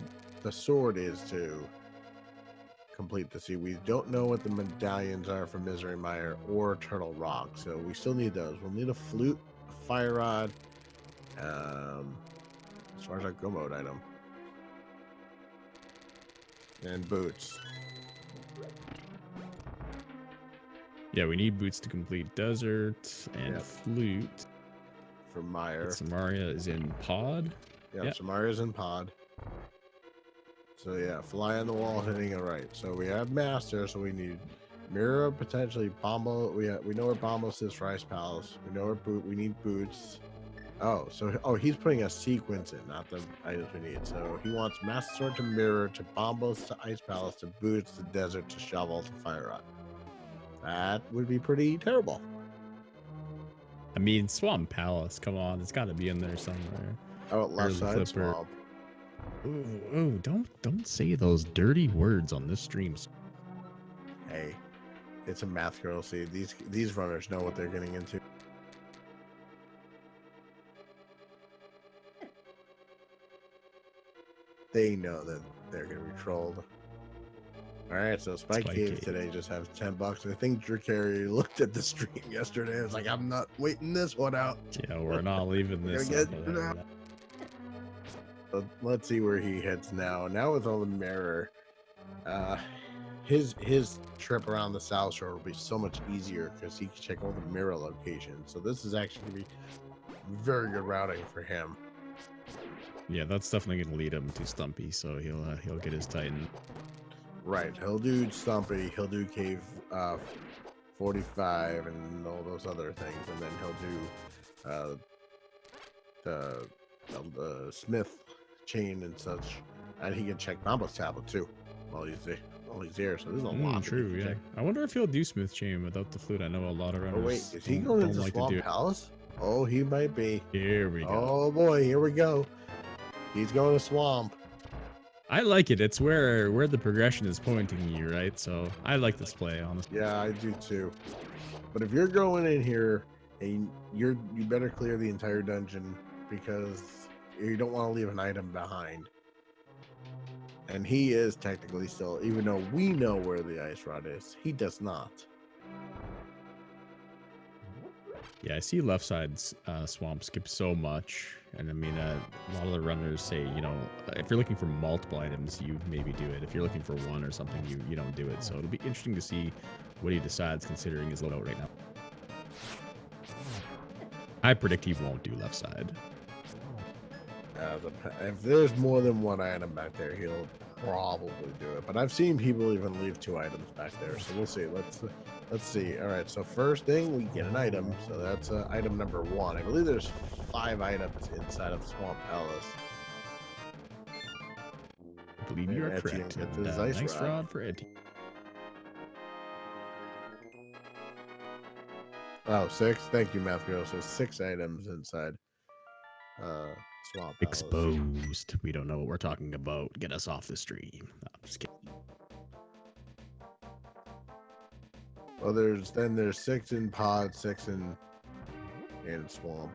the sword is to complete the sea. We don't know what the medallions are for Misery Mire or Turtle Rock, so we still need those. We'll need a flute, a fire rod, as far as our go mode item, and boots. Yeah, we need boots to complete desert and flute. For Mire. Samaria is in pod. Yeah, Samaria's in pod. So yeah, fly on the wall, hitting it right. So we have Master, so we need Mirror, potentially Bombo. We know where Bombos is for Ice Palace. We know where we need boots. Oh, he's putting a sequence in, not the items we need. So he wants Master Sword to Mirror, to Bombos, to Ice Palace, to boots, to desert, to shovel, to fire rod. That would be pretty terrible. I mean, Swamp Palace, come on, it's got to be in there somewhere. Oh, left side swamp. Ooh, don't say those dirty words on this stream. Hey, it's a Math Girl. See, these runners know what they're getting into. They know that they're gonna be trolled. All right, so Spike Cave today just have $10. I think Dracari looked at the stream yesterday. I was like, I'm not waiting this one out. Yeah, we're not leaving this. So let's see where he heads now. Now with all the mirror, his trip around the South Shore will be so much easier because he can check all the mirror locations. So this is actually gonna be very good routing for him. Yeah, that's definitely gonna lead him to Stumpy, so he'll get his Titan. Right, he'll do Stumpy, he'll do Cave 45 and all those other things, and then he'll do the Smith chain and such, and he can check Mambo's tablet too while he's there. While he's here, so there's a lot. True, yeah. Check. I wonder if he'll do Smooth Chain without the flute. I know a lot of runners. Oh wait, is he going into like Swamp to do Palace? Oh, he might be. Here we go. Oh boy, here we go. He's going to Swamp. I like it. It's where the progression is pointing you, right? So I like this play, honestly. Yeah, I do too. But if you're going in here and you better clear the entire dungeon, because you don't want to leave an item behind. And he is technically still, even though we know where the ice rod is, he does not. Yeah, I see left side swamp skip so much. And I mean, a lot of the runners say, you know, if you're looking for multiple items, you maybe do it. If you're looking for one or something, you don't do it. So it'll be interesting to see what he decides considering his loadout right now. I predict he won't do left side. If there's more than one item back there, he'll probably do it. But I've seen people even leave 2 items back there, so we'll see. Let's see. All right, so first thing, we get an item. So that's item number 1. I believe there's 5 items inside of Swamp Palace. I believe you are correct. And, nice rod for Eddie. Oh, 6. Thank you, Matthew. So 6 items inside Swamp Palace. Exposed. We don't know what we're talking about. Get us off the stream. No, I'm just kidding. Well, there's 6 in pod, 6 in swamp.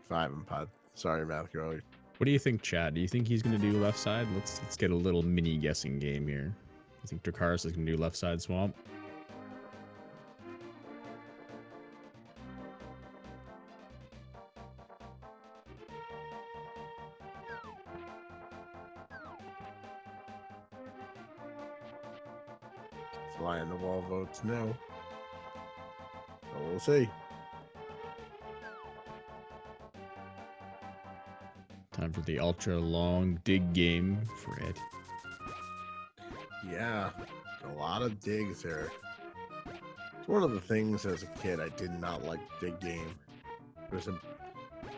5 in pod. Sorry, Matthew. What do you think, Chad? Do you think he's gonna do left side? Let's get a little mini guessing game here. I think Dracarys is gonna do left side swamp. Fly in the wall votes no. So we'll see. Time for the ultra long dig game for Ed. Yeah, a lot of digs here. It's one of the things as a kid I did not like dig game. It was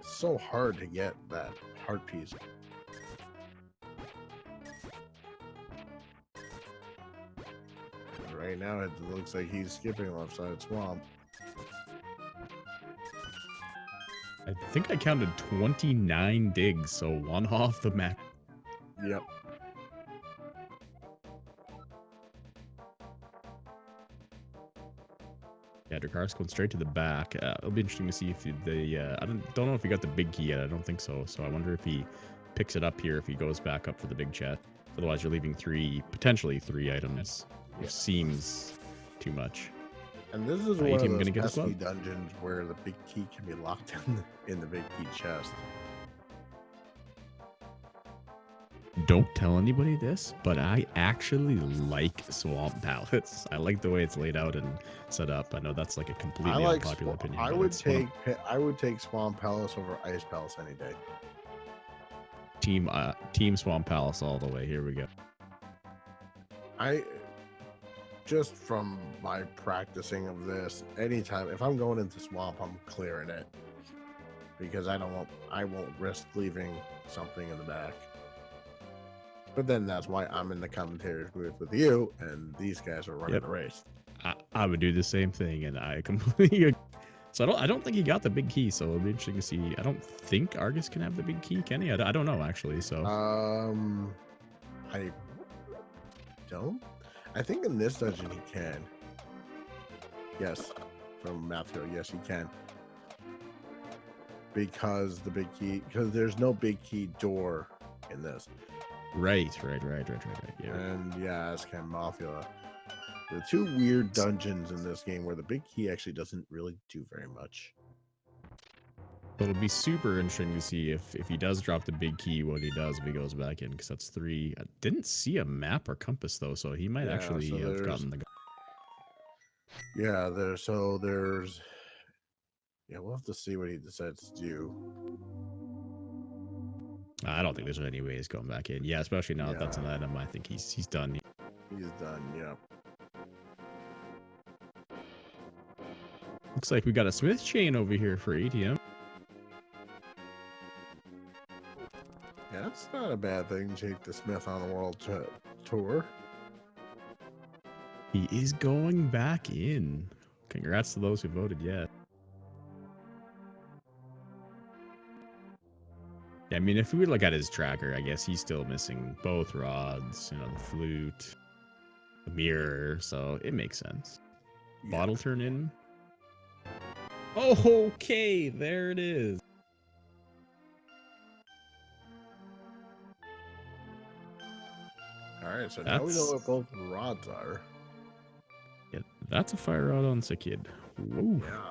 so hard to get that heart piece. Right now it looks like he's skipping left side swamp. I think I counted 29 digs, so 1 off the map. Yep. Yeah, Dracarys going straight to the back. It'll be interesting to see if I don't know if he got the big key yet. I don't think so. So I wonder if he picks it up here if he goes back up for the big chest. Otherwise, you're leaving potentially three items. Which seems too much. And this is one of those pesky dungeons where the big key can be locked in the big key chest. Don't tell anybody this, but I actually like Swamp Palace. I like the way it's laid out and set up. I know that's like a completely unpopular opinion. I would take Swamp Palace over Ice Palace any day. Team Swamp Palace all the way. Here we go. Just from my practicing of this, anytime if I'm going into swamp, I'm clearing it because I won't risk leaving something in the back. But then that's why I'm in the commentator's booth with you, and these guys are running the race. I would do the same thing, and I completely agree. So I don't think he got the big key, so it'll be interesting to see. I don't think Argus can have the big key, can he? I don't know actually. So I don't. I think in this dungeon he can. Yes, from Matthew. Yes, he can. Because there's no big key door in this. Right. Yeah. And yeah, as can Mafia. The two weird dungeons in this game where the big key actually doesn't really do very much. It'll be super interesting to see if he does drop the big key, what he does if he goes back in, because that's 3. I didn't see a map or compass though, so he might actually have gotten the. Yeah, there's. Yeah, we'll have to see what he decides to do. I don't think there's any way he's going back in. Yeah, especially now that that's an item. I think he's done. He's done. Yeah. Looks like we got a Smith chain over here for ATM. Yeah, that's not a bad thing to take the Smith on a world tour. He is going back in. Congrats to those who voted yes. Yeah, I mean, if we look at his tracker, I guess he's still missing both rods, you know, the flute, the mirror, so it makes sense. Yeah. Bottle turn in. Oh, okay, there it is. All right, so now we know what both rods are. Yeah, that's a fire rod on the kid. Whoa. Yeah.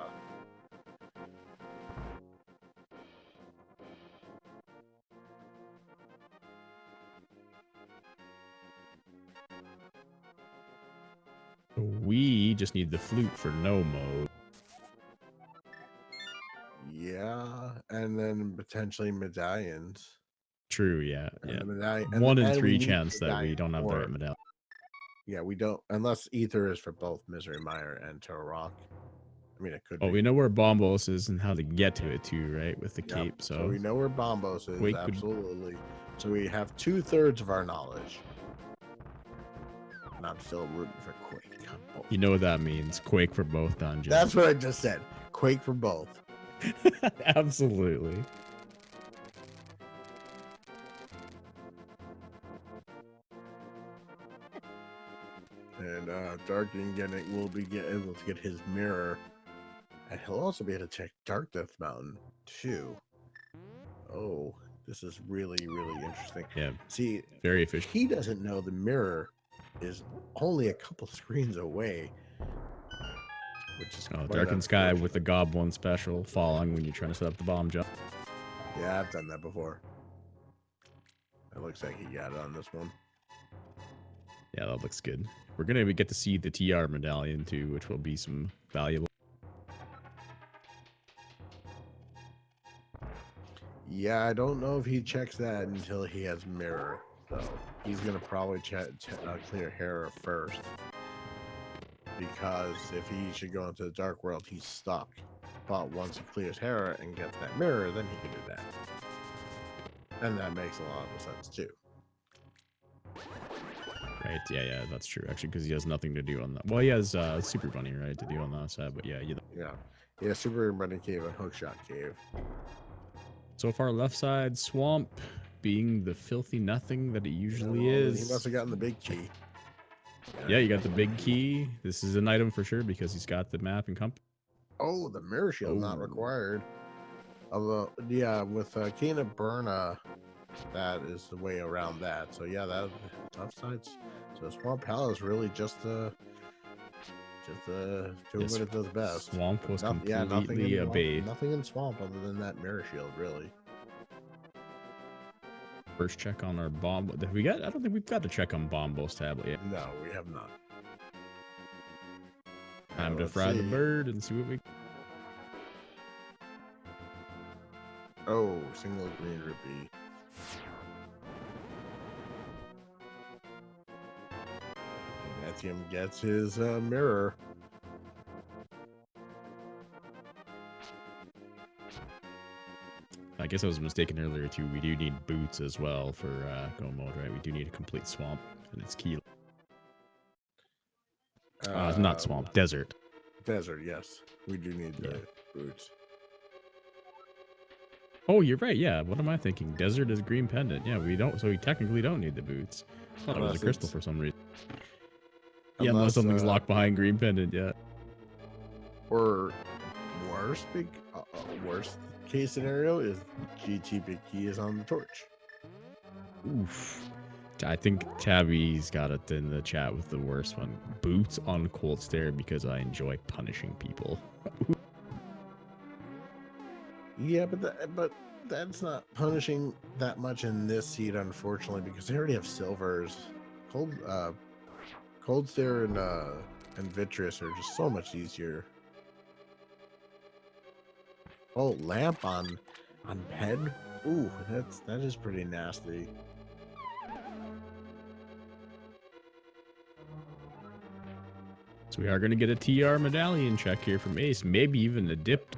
We just need the flute for no mode. Yeah, and then potentially medallions. True, yeah, And yeah. the medallion, 1 in and we 3 need chance that we medallion don't have the for- right medallion. Yeah, we don't, unless Ether is for both Misery Mire and Terror Rock. I mean, it could Oh, be. we know where Bombos is and how to get to it too, right? With the Yep, cape, so so we know where Bombos is, Quake would- absolutely. So we have 2/3 of our knowledge. And I'm still rooting for Quake. You know what that means. Quake for both dungeons. That's what I just said. Quake for both. Absolutely. And Darkin will be able to get his mirror. And he'll also be able to check Dark Death Mountain too. Oh, this is really, really interesting. Yeah. See, Very efficient. he doesn't know the mirror is only a couple screens away. Which is Darkened Sky with the Goblin special falling when you're trying to set up the bomb jump. Yeah, I've done that before. It looks like he got it on this one. Yeah, that looks good. We're going to get to see the TR medallion too, which will be some valuable. Yeah, I don't know if he checks that until he has mirror. So he's going to probably clear Hera first. Because if he should go into the Dark World, he's stuck. But once he clears Hera and gets that mirror, then he can do that. And that makes a lot of sense too. Right, yeah, that's true. Actually, because he has nothing to do on that. Well, he has Super Bunny, right, to do on that side. But yeah, Yeah, Super Bunny Cave and Hookshot Cave. So far, left side, Swamp being the filthy nothing that it usually is. He must have gotten the big key. Yeah, you got the big key. This is an item for sure because he's got the map and compass. Oh, the mirror shield not required. Although, yeah, with Kena Burna, that is the way around that. So yeah, that tough sides. So Swamp Palace is really just doing what it does best. Swamp was completely a bait. Nothing in Swamp other than that mirror shield, really. First check on our bomb. Have we got? I don't think we've got to check on Bombo's tablet yet. No, we have not. Time to fry the bird and see what we. Oh, single green rupee. Etienne gets his mirror. I guess I was mistaken earlier too. We do need boots as well for go mode, right? We do need a complete swamp, and it's key. Not swamp, desert. Desert, yes. We do need the boots. Oh, you're right. Yeah. What am I thinking? Desert is green pendant. Yeah, we don't. So we technically don't need the boots. I thought it was a crystal for some reason. Yeah, unless something's locked behind green pendant. Yeah. Or worst case scenario is GT Big Key is on the torch. Oof. I think Tabby's got it in the chat with the worst one. Boots on Cold Stare because I enjoy punishing people. Yeah, but that's not punishing that much in this seed, unfortunately, because they already have silvers. Cold Stare and Vitreous are just so much easier. Oh, lamp on Ped. Ooh, that is pretty nasty. So we are going to get a TR medallion check here from Ace. Maybe even a dip.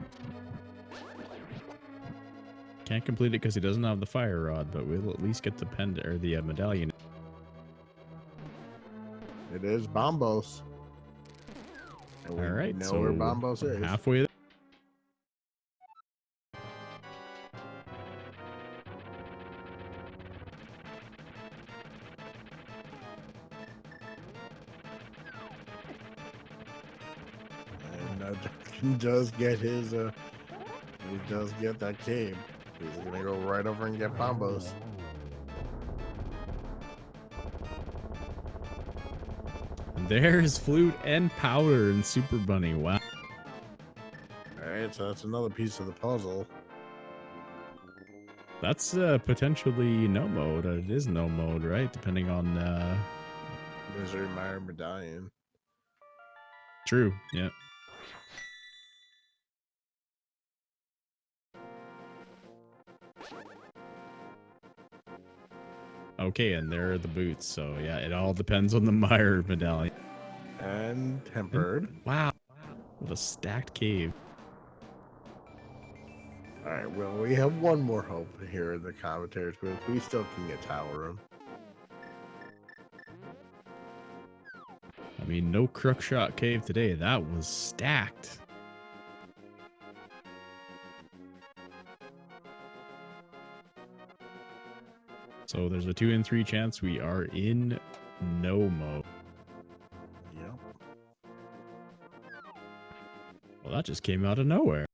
Can't complete it because he doesn't have the fire rod, but we'll at least get the pendant or the medallion. It is Bombos. And we All right, know so where Bombos we're is. halfway there. And he does get his, he does get that cave. He's gonna go right over and get Bombos. And there's Flute and Powder and Super Bunny. Wow. Alright, so that's another piece of the puzzle. That's potentially no mode. It is no mode, right? Depending on... Misery Mire Medallion. True, yeah. Okay, and there are the boots. So yeah, it all depends on the Mire medallion. And Tempered. Wow. What a stacked cave. Alright, well, we have one more hope here in the commentators booth. We still can get Tile Room. I mean, no crook shot cave today. That was stacked. So there's a 2 in 3 chance we are in no mode. Yep. Well, that just came out of nowhere.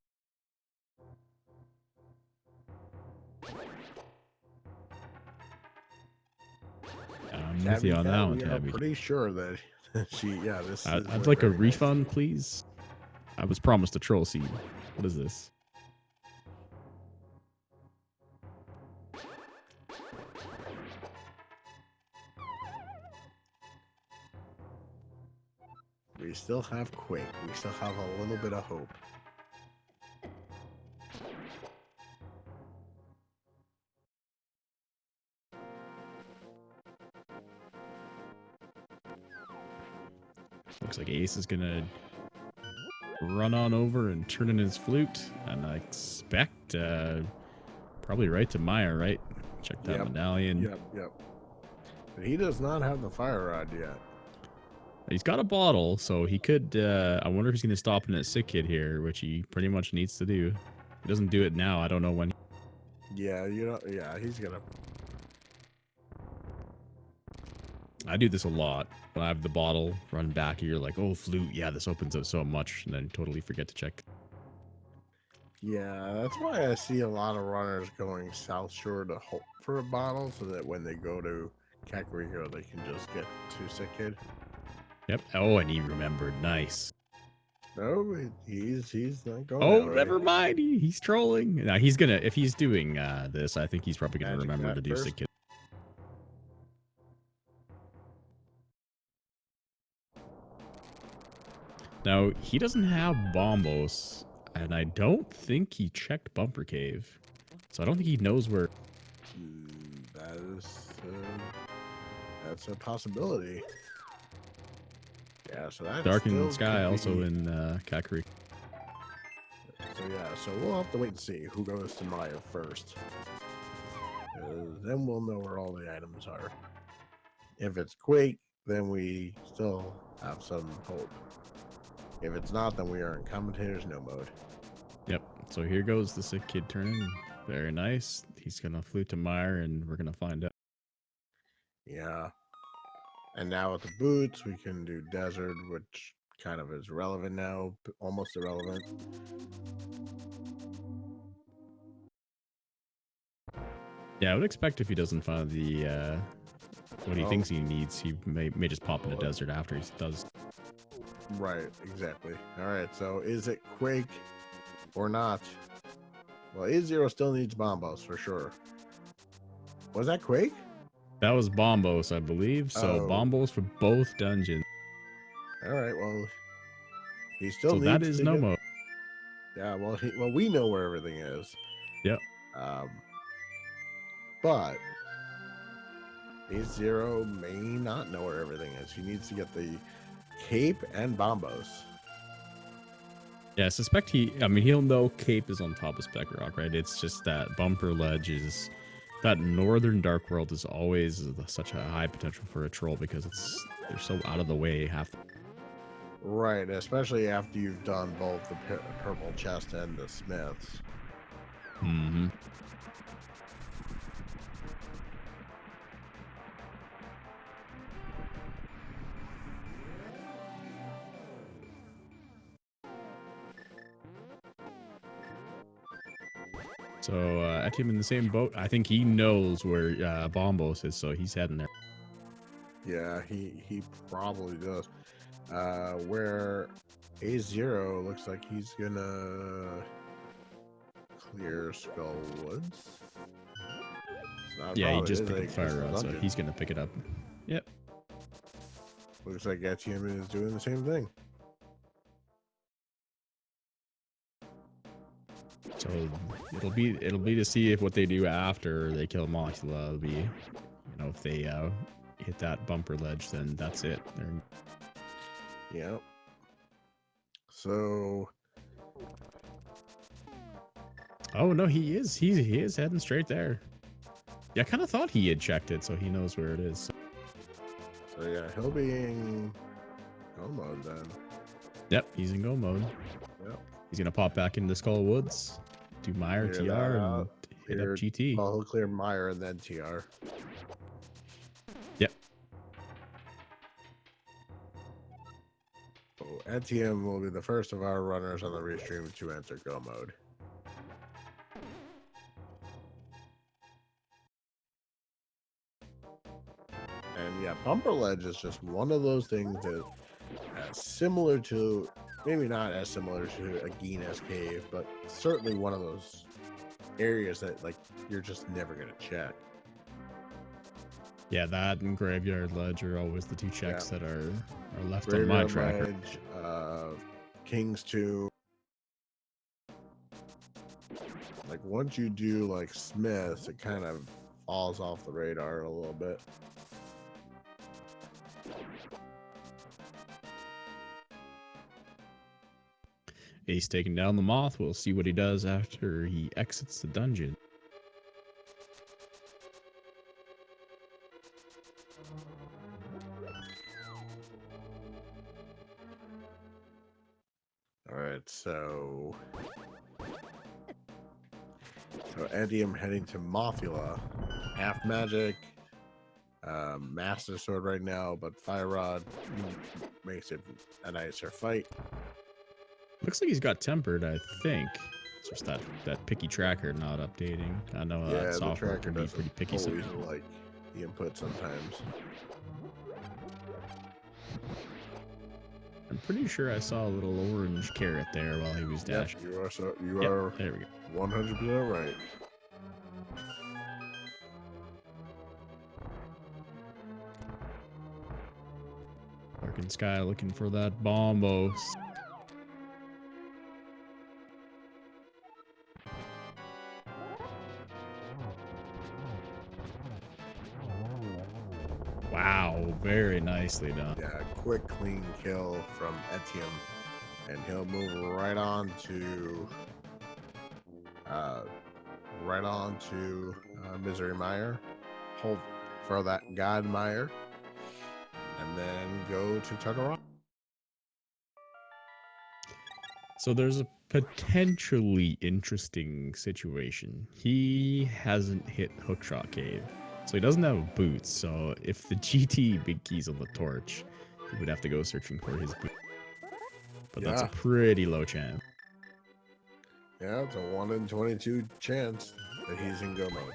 I'm with you on that one, Tabby. I'm pretty sure that this is I'd like a refund, please. I was promised a troll seed. What is this? We still have Quake. We still have a little bit of hope. Looks like Ace is gonna run on over and turn in his flute, and I expect probably right to Maya, right? Check that medallion. Yep. But he does not have the fire rod yet. He's got a bottle, so he could. I wonder if he's gonna stop in at Sick Kid here, which he pretty much needs to do. He doesn't do it now. I don't know when. Yeah, he's gonna. I do this a lot. When I have the bottle, run back, you're like, oh, flute. Yeah, this opens up so much, and then totally forget to check. Yeah, that's why I see a lot of runners going South Shore to hope for a bottle, so that when they go to Kakariko, they can just get to Sick Kid. Yep. Oh, and he remembered. Nice. No, he's not going. Oh, never mind. He's trolling. Now he's gonna. If he's doing this, I think he's probably gonna remember to do first. Sick Kid. Now, he doesn't have Bombos, and I don't think he checked Bumper Cave. So I don't think he knows where... That's a possibility. Yeah, so that's... Darkened Sky also in Kakariko. So yeah, so we'll have to wait and see who goes to Maya first. Then we'll know where all the items are. If it's Quake, then we still have some hope. If it's not, then we are in commentators no mode. Yep. So here goes the Sick Kid turn. Very nice. He's gonna flute to Meyer, and we're gonna find out. Yeah. And now with the boots, we can do Desert, which kind of is relevant now, almost irrelevant. Yeah, I would expect if he doesn't find the what he thinks he needs, he may just pop in a Desert after he does. Right, exactly. All right, so is it Quake or not? Well, A0 still needs Bombos for sure. Was that Quake? That was Bombos, I believe. So Bombos for both dungeons. All right, well, he still so needs that is no mode. Yeah, well, we know where everything is. Yep. But A0 may not know where everything is. He needs to get the Cape and Bombos. Yeah, I suspect he'll know Cape is on top of Spec Rock, right? It's just that bumper ledge is, that northern Dark World is always such a high potential for a troll because they're so out of the way half. Right, especially after you've done both the purple chest and the smiths. Mm-hmm. So Etienne in the same boat. I think he knows where Bombos is, so he's heading there. Yeah, he probably does. Where A0 looks like he's gonna clear Skull Woods. Yeah, he probably, just picked up Fire Rod, so he's gonna pick it up. Yep. Looks like Etienne is doing the same thing. So it'll be to see if what they do after they kill Mothula. It'll be, if they hit that bumper ledge, then that's it. Yep. So. Oh no, he is heading straight there. Yeah, I kind of thought he had checked it, so he knows where it is. So yeah, he'll be in go mode then. Yep, he's in go mode. Yep. He's gonna pop back into Skull Woods, do Meyer, TR, and hit up GT. Well, he'll clear Meyer and then TR. Yep. So NTM will be the first of our runners on the restream to enter go mode. And yeah, Bumper Ledge is just one of those things that similar to, maybe not as similar to Agina's cave, but certainly one of those areas that like you're just never gonna check. Yeah, that and Graveyard Ledge are always the two checks that are left on my tracker. Ledge, King's Tomb. Like once you do like Smiths, it kind of falls off the radar a little bit. Ace taking down the Moth. We'll see what he does after he exits the dungeon. All right, so Eddie, I'm heading to Mothula, half magic, Master Sword right now, but Fire Rod makes it a nicer fight. Looks like he's got tempered, I think. It's just that picky tracker not updating. I know that software can be pretty picky sometimes. Like the input sometimes. I'm pretty sure I saw a little orange carrot there while he was dashing. You are there we go. 100% right. Darkened Sky looking for that bombos. Wow, very nicely done. Yeah, quick, clean kill from Etienne, and he'll move right on to Misery Mire. Hold for that God Mire, and then go to Tartarus. So there's a potentially interesting situation. He hasn't hit Hookshot Cave, so he doesn't have boots. So if the GT big keys on the torch, he would have to go searching for his boots. But that's a pretty low chance. Yeah, it's a 1 in 22 chance that he's in go mode.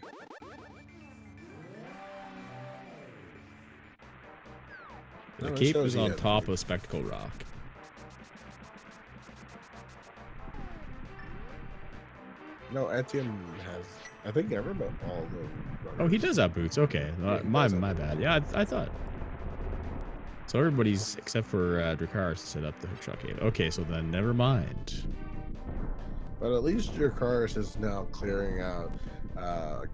The cape is on top of Spectacle Rock. No, Etienne has, I think, everybody. All the oh, he does have boots. Okay, my bad. Yeah, I thought. So everybody's except for Dracarys set up the Hookshot Cave. Okay, so then never mind. But at least Dracarys is now clearing out a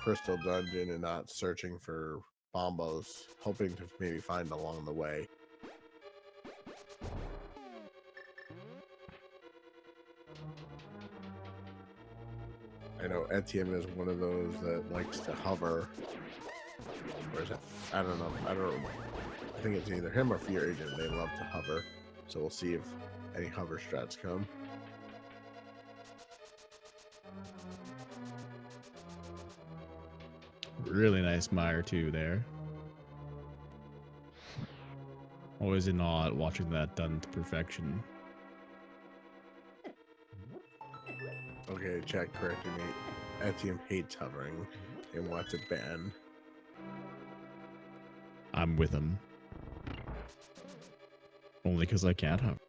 crystal dungeon and not searching for bombos, hoping to maybe find along the way. I know Etienne is one of those that likes to hover. Or is that? I don't know. I think it's either him or Fear Agent. They love to hover. So we'll see if any hover strats come. Really nice mire too there. Always in awe at watching that done to perfection. Okay, chat corrected me. Etienne hates hovering and wants it banned. I'm with him. Only because I can't hover.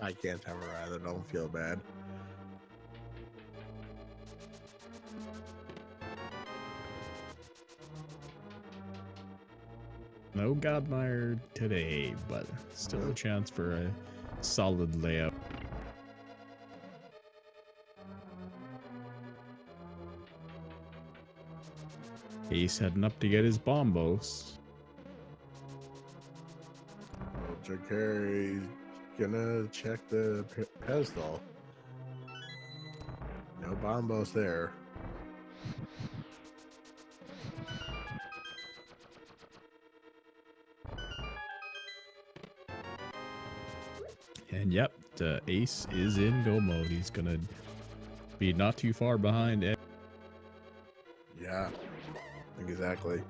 I can't hover either. Don't feel bad. No Godmire today, but still a chance for a solid layout. Ace heading up to get his bombos. Well, Jakari's gonna check the pedestal. No bombos there. And yep, the Ace is in go mode. He's gonna be not too far behind Ed. Yeah, exactly.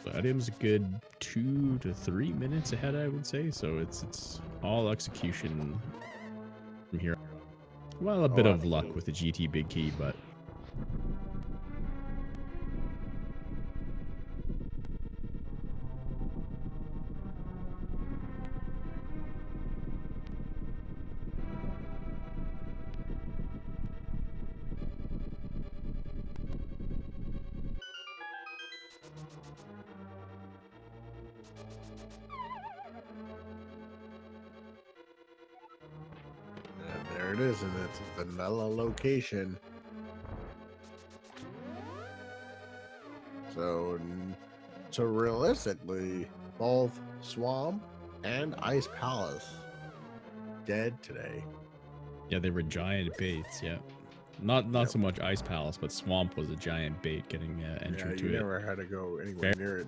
So Edium's a good 2 to 3 minutes ahead, I would say. So it's all execution from here. Well, a bit of luck with the GT big key, but And there it is, and it's a vanilla location. So realistically, both Swamp and Ice Palace dead today. yeah, they were giant baits. Yeah, not so much Ice Palace, but Swamp was a giant bait getting entered to you it. never had to go anywhere near it.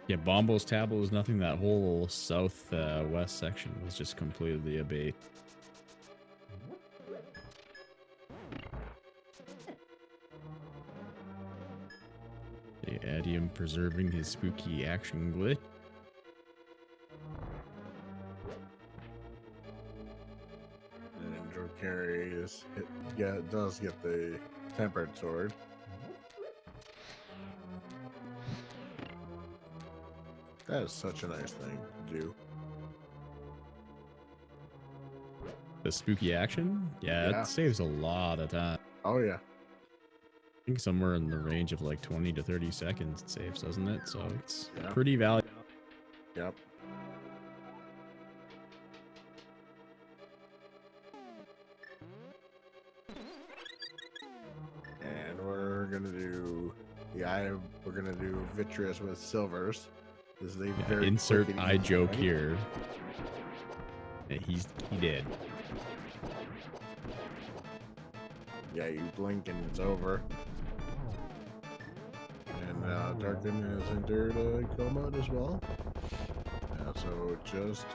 Yeah, Bombo's Tableau was nothing. That whole south west section was just completely a bait. The Adium preserving his spooky action glitch. And Drokari is does get the tempered sword. That is such a nice thing to do. The spooky action? Yeah, it saves a lot of time. Oh yeah. I think somewhere in the range of like 20 to 30 seconds it saves, doesn't it? So it's Yeah. pretty valuable. Yep. And we're gonna do we're gonna do Vitreous with silvers. This is a very insert quick and eye easy joke fight. here. And he did. Yeah, you blink and it's over. And Darkin has entered go mode as well. So just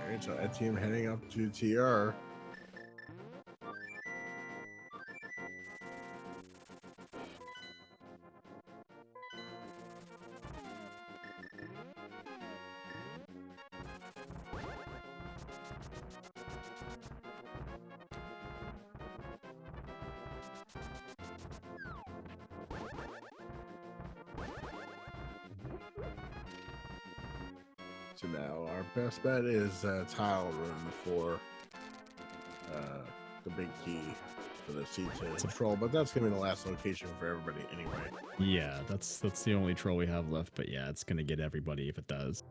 Alright, so Etienne heading up to TR. So now our best bet is tile room for the big key for the C to troll, but that's gonna be the last location for everybody anyway. Yeah, that's the only troll we have left, but yeah, it's gonna get everybody if it does.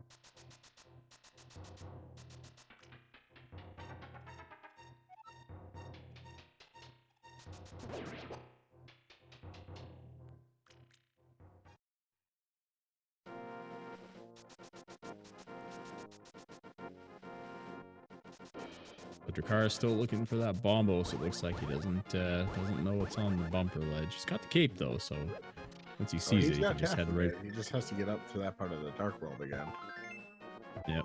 But Drakkara's still looking for that Bombo, so it looks like he doesn't know what's on the bumper ledge. He's got the cape though, so once he sees it, he can just head right. He just has to get up to that part of the dark world again. Yep.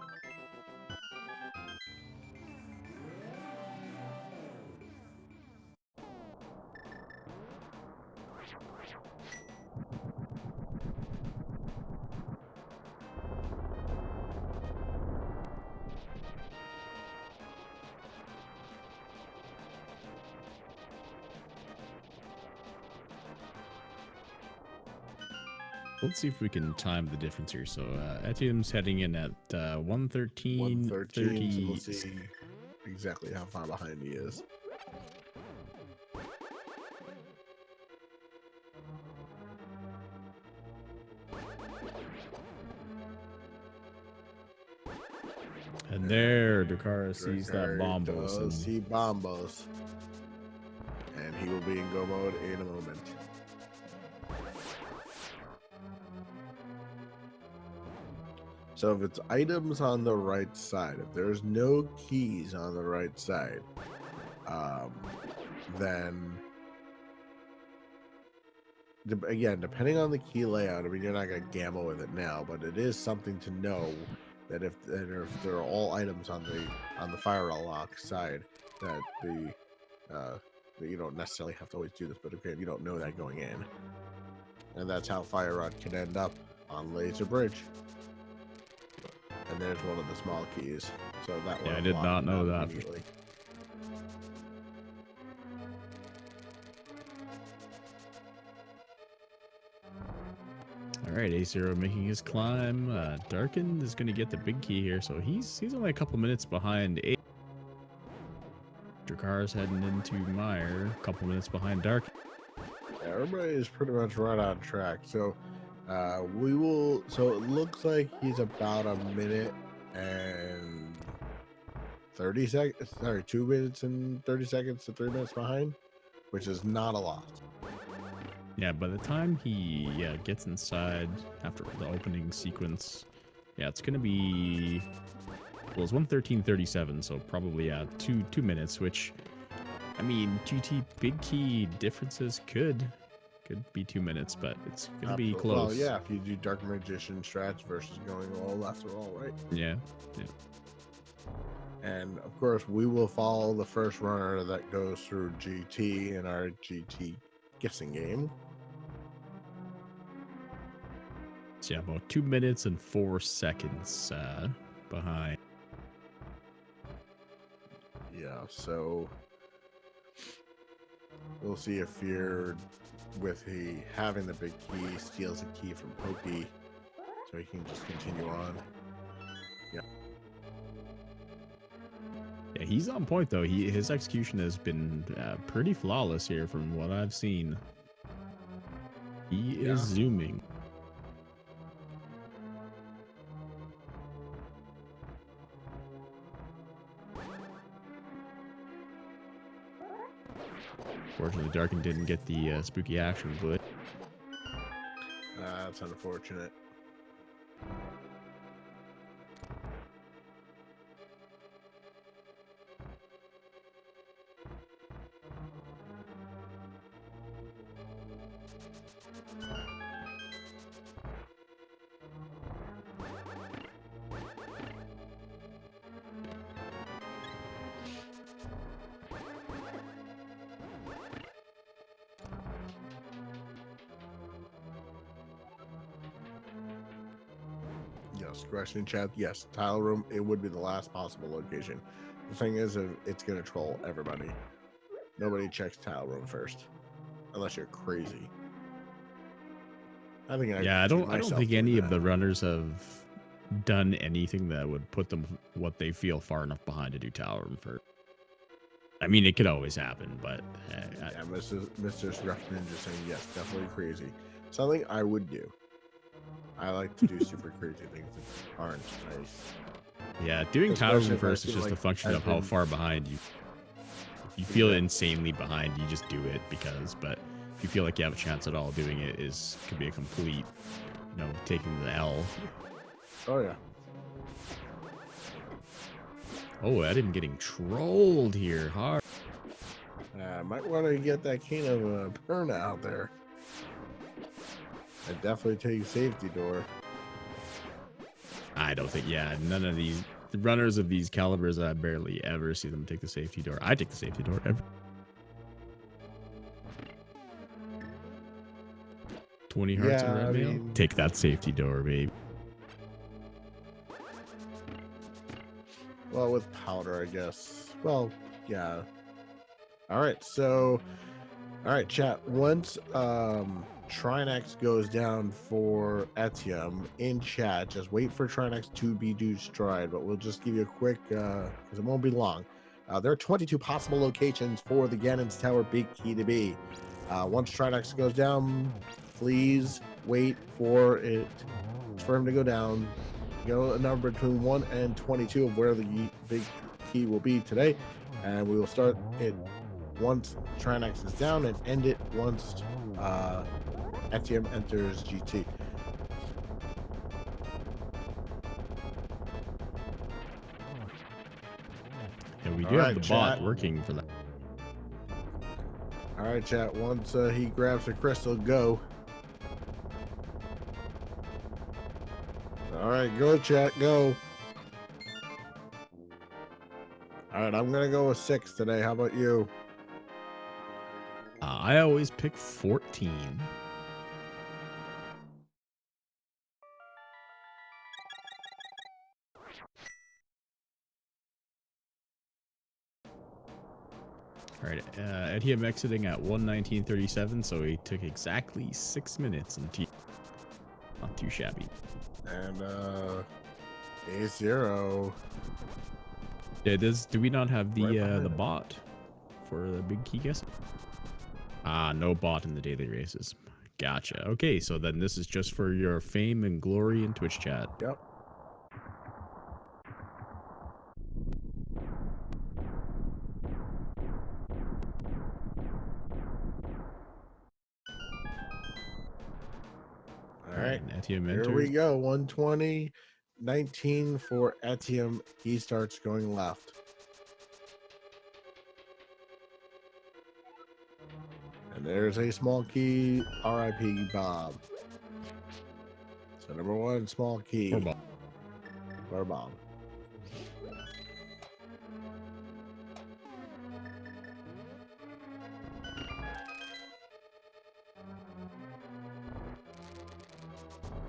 Let's see if we can time the difference here. So Etienne's heading in at 113. 113. So we'll see exactly how far behind he is. And there, Drakkara sees that Bombos. And see Bombos. And he will be in go mode in a moment. So if it's items on the right side, if there's no keys on the right side, then again, depending on the key layout, I mean, you're not going to gamble with it now, but it is something to know that if there are all items on the fire lock side, that that you don't necessarily have to always do this, but okay, you don't know that going in, and that's how Fire Rod can end up on Laser Bridge. And there's one of the small keys. So that one. Yeah, I did not know that. All right, A0 making his climb. Darkin is going to get the big key here, so he's only a couple minutes behind. Drakkara's heading into Mire, a couple minutes behind Darkin. Yeah, everybody is pretty much right on track. So we will. So it looks like he's about a minute and 30 seconds. Sorry, 2 minutes and 30 seconds to 3 minutes behind, which is not a lot. Yeah, by the time he gets inside after the opening sequence, yeah, it's gonna be, well, it's 1:13:37, so probably 2 minutes. Which, I mean, GT big key differences could be 2 minutes, but it's gonna be close. Well, yeah, if you do Dark Magician strats versus going all left or all right. Yeah. And of course, we will follow the first runner that goes through GT in our GT guessing game. So yeah, about 2 minutes and 4 seconds behind. Yeah, so we'll see if Fear, with having the big key, steals a key from Pokey, so he can just continue on. Yeah. Yeah, he's on point though. His execution has been pretty flawless here from what I've seen. He is zooming. Fortunately, Darkin didn't get the spooky action glitch. That's unfortunate. Yes, question in chat. Yes, tile room. It would be the last possible location. The thing is, it's gonna troll everybody. Nobody checks tile room first, unless you're crazy. I think. I don't think any of the runners have done anything that would put them what they feel far enough behind to do tile room first. I mean, it could always happen, but Yeah, Mr. Rough Ninja saying yes, definitely crazy. Something I would do. I like to do super crazy things that aren't nice. yeah, doing title Especially if I reverse is feel just a like function of I've how been far behind you. If you feel insanely behind, you just do it because. But if you feel like you have a chance at all, doing it could be a complete, taking the L. Oh yeah. Oh, I'm getting trolled here hard. I might want to get that cane of Perna out there. I definitely take safety door. I don't think, yeah, none of these the runners of these calibers, I barely ever see them take the safety door. I take the safety door every 20 hearts in red mail. Take that safety door, baby. Well, with powder, I guess. Well, yeah. All right, so, all right, chat. Once Trinex goes down for Etium in chat, just wait for Trinex to be destroyed. But we'll just give you a quick, because it won't be long. There are 22 possible locations for the Ganon's Tower Big Key to be. Once Trinex goes down, please wait for him to go down. Go a number between 1 and 22 of where the big key will be today, and we will start it once Trinex is down and end it once Etium enters GT. And we do have the bot working for that. All right, chat. Once he grabs the crystal, go. All right, go, chat, go. All right, I'm gonna go with 6 today. How about you? I always pick 14. All right, Etium exiting at 1:19:37, so he took exactly 6 minutes and not too shabby. And A0. Yeah, do we not have the bot for the big key guess? No bot in the daily races. Gotcha. Okay, so then this is just for your fame and glory in Twitch chat. Yep. All right, Etium here we go. 120:19 for Etium. He starts going left. And there's a small key. RIP Bob. So number 1, small key. Or Bob.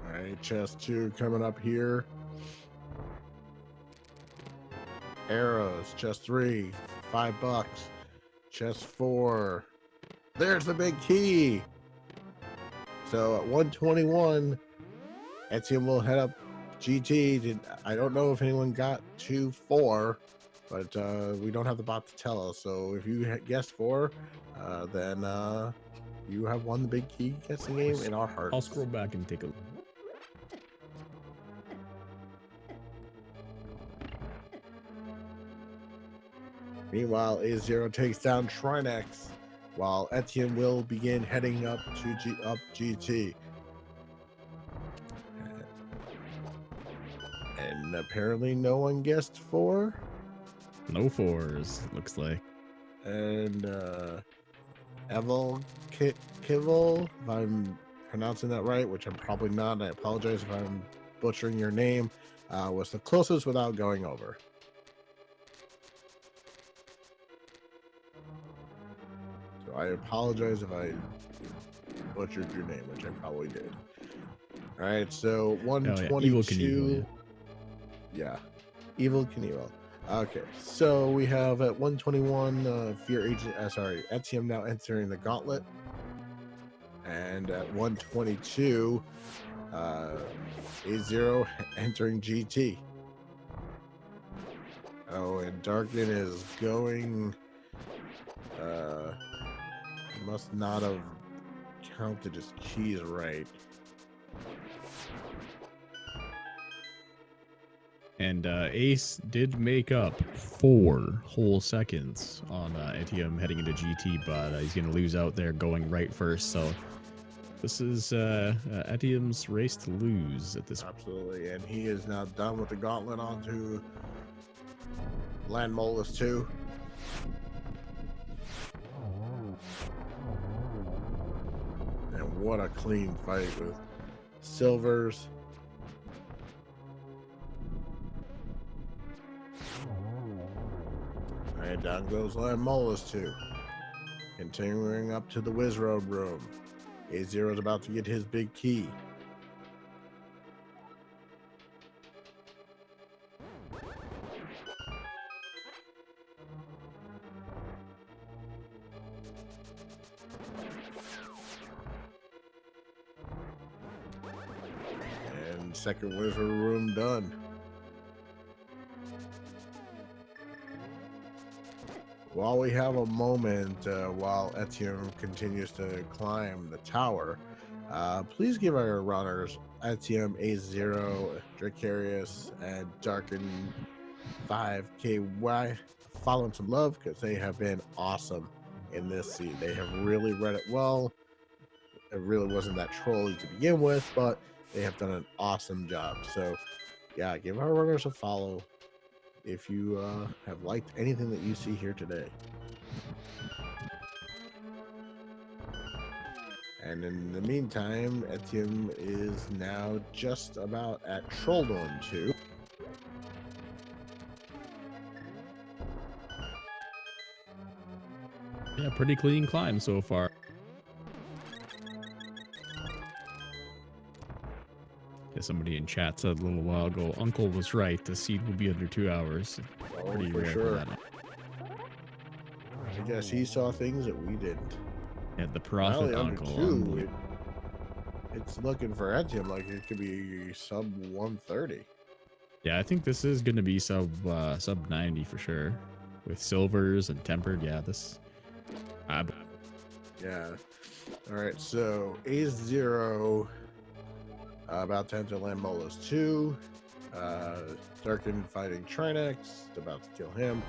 All right, chest 2 coming up here. Arrows, chest 3, $5. Chest 4. There's the big key. So at 121, Etium will head up GT. I don't know if anyone got to 4, but we don't have the bot to tell us. So if you guessed 4, then you have won the big key guessing game in our hearts. I'll scroll back and take a look. Meanwhile, A0 takes down Trinex, while Etienne will begin heading up to GT. And apparently no one guessed 4. No 4s, looks like. And Evel Kivel, if I'm pronouncing that right, which I'm probably not, I apologize if I'm butchering your name, was the closest without going over. So I apologize if I butchered your name, which I probably did. All right, so 122. Evil Knievel, yeah, Evil Knievel. Okay, so we have at 121 Fear Agent, Etium now entering the gauntlet. And at 122, A0 entering GT. Oh, and Darkin is going Must not have counted his keys right. And Ace did make up 4 whole seconds on Etium heading into GT, but he's going to lose out there going right first. So this is Etium's race to lose at this point. Absolutely, and he is now done with the gauntlet onto Land Molus 2. And what a clean fight with Silvers. Alright, down goes Land Molus 2. Continuing up to the Wiz Road room. A0 is about to get his big key. And second Wizard room done. While we have a moment, while Etienne continues to climb the tower, please give our runners Etienne A0, Dracarius, and Darken 5KY following some love because they have been awesome in this seed. They have really read it well. It really wasn't that trolly to begin with, but they have done an awesome job. So, yeah, give our runners a follow if you have liked anything that you see here today. And in the meantime, Etienne is now just about at Trolldorn 2. Yeah, pretty clean climb so far. Yeah, somebody in chat said a little while ago, Uncle was right. The seed will be under 2 hours. Oh, Pretty for rare sure. for that. I guess he saw things that we didn't. Yeah, the prophet Well, Uncle. under 2, it's looking for Etienne like it could be sub 130. Yeah, I think this is going to be sub 90 for sure. With silvers and tempered, yeah, this... Yeah. All right, so A0 about to enter Land Molus 2. Darken fighting Trinex, about to kill him.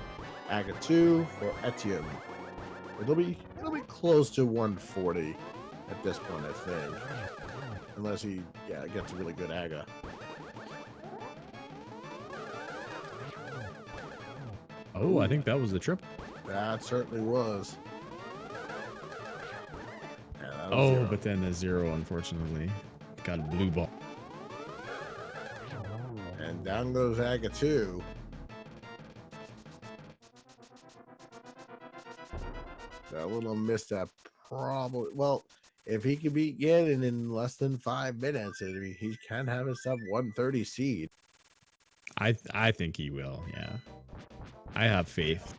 Aga 2 for Etienne. It'll be close to 140 at this point, I think. Unless he gets a really good Aga. Oh, I think that was the trip. That certainly was. Yeah, that was Oh, 0. but then the 0, unfortunately. Got a blue ball. And down goes Aga 2. That little misstep probably. Well, if he can beat Gannon in less than 5 minutes, he can have a sub 130 seed. I think he will, yeah. I have faith.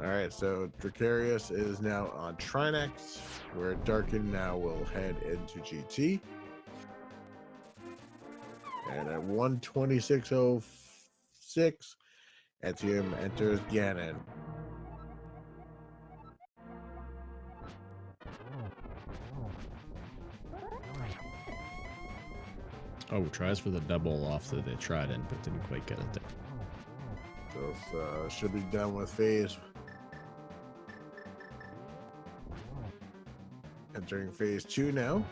All right, so Dracarius is now on Trinex, where Darken now will head into GT. And at 126.06, Etienne enters Ganon. Oh, tries for the double off the Trident, but didn't quite get it there. So should be done with phase. Entering phase 2 now.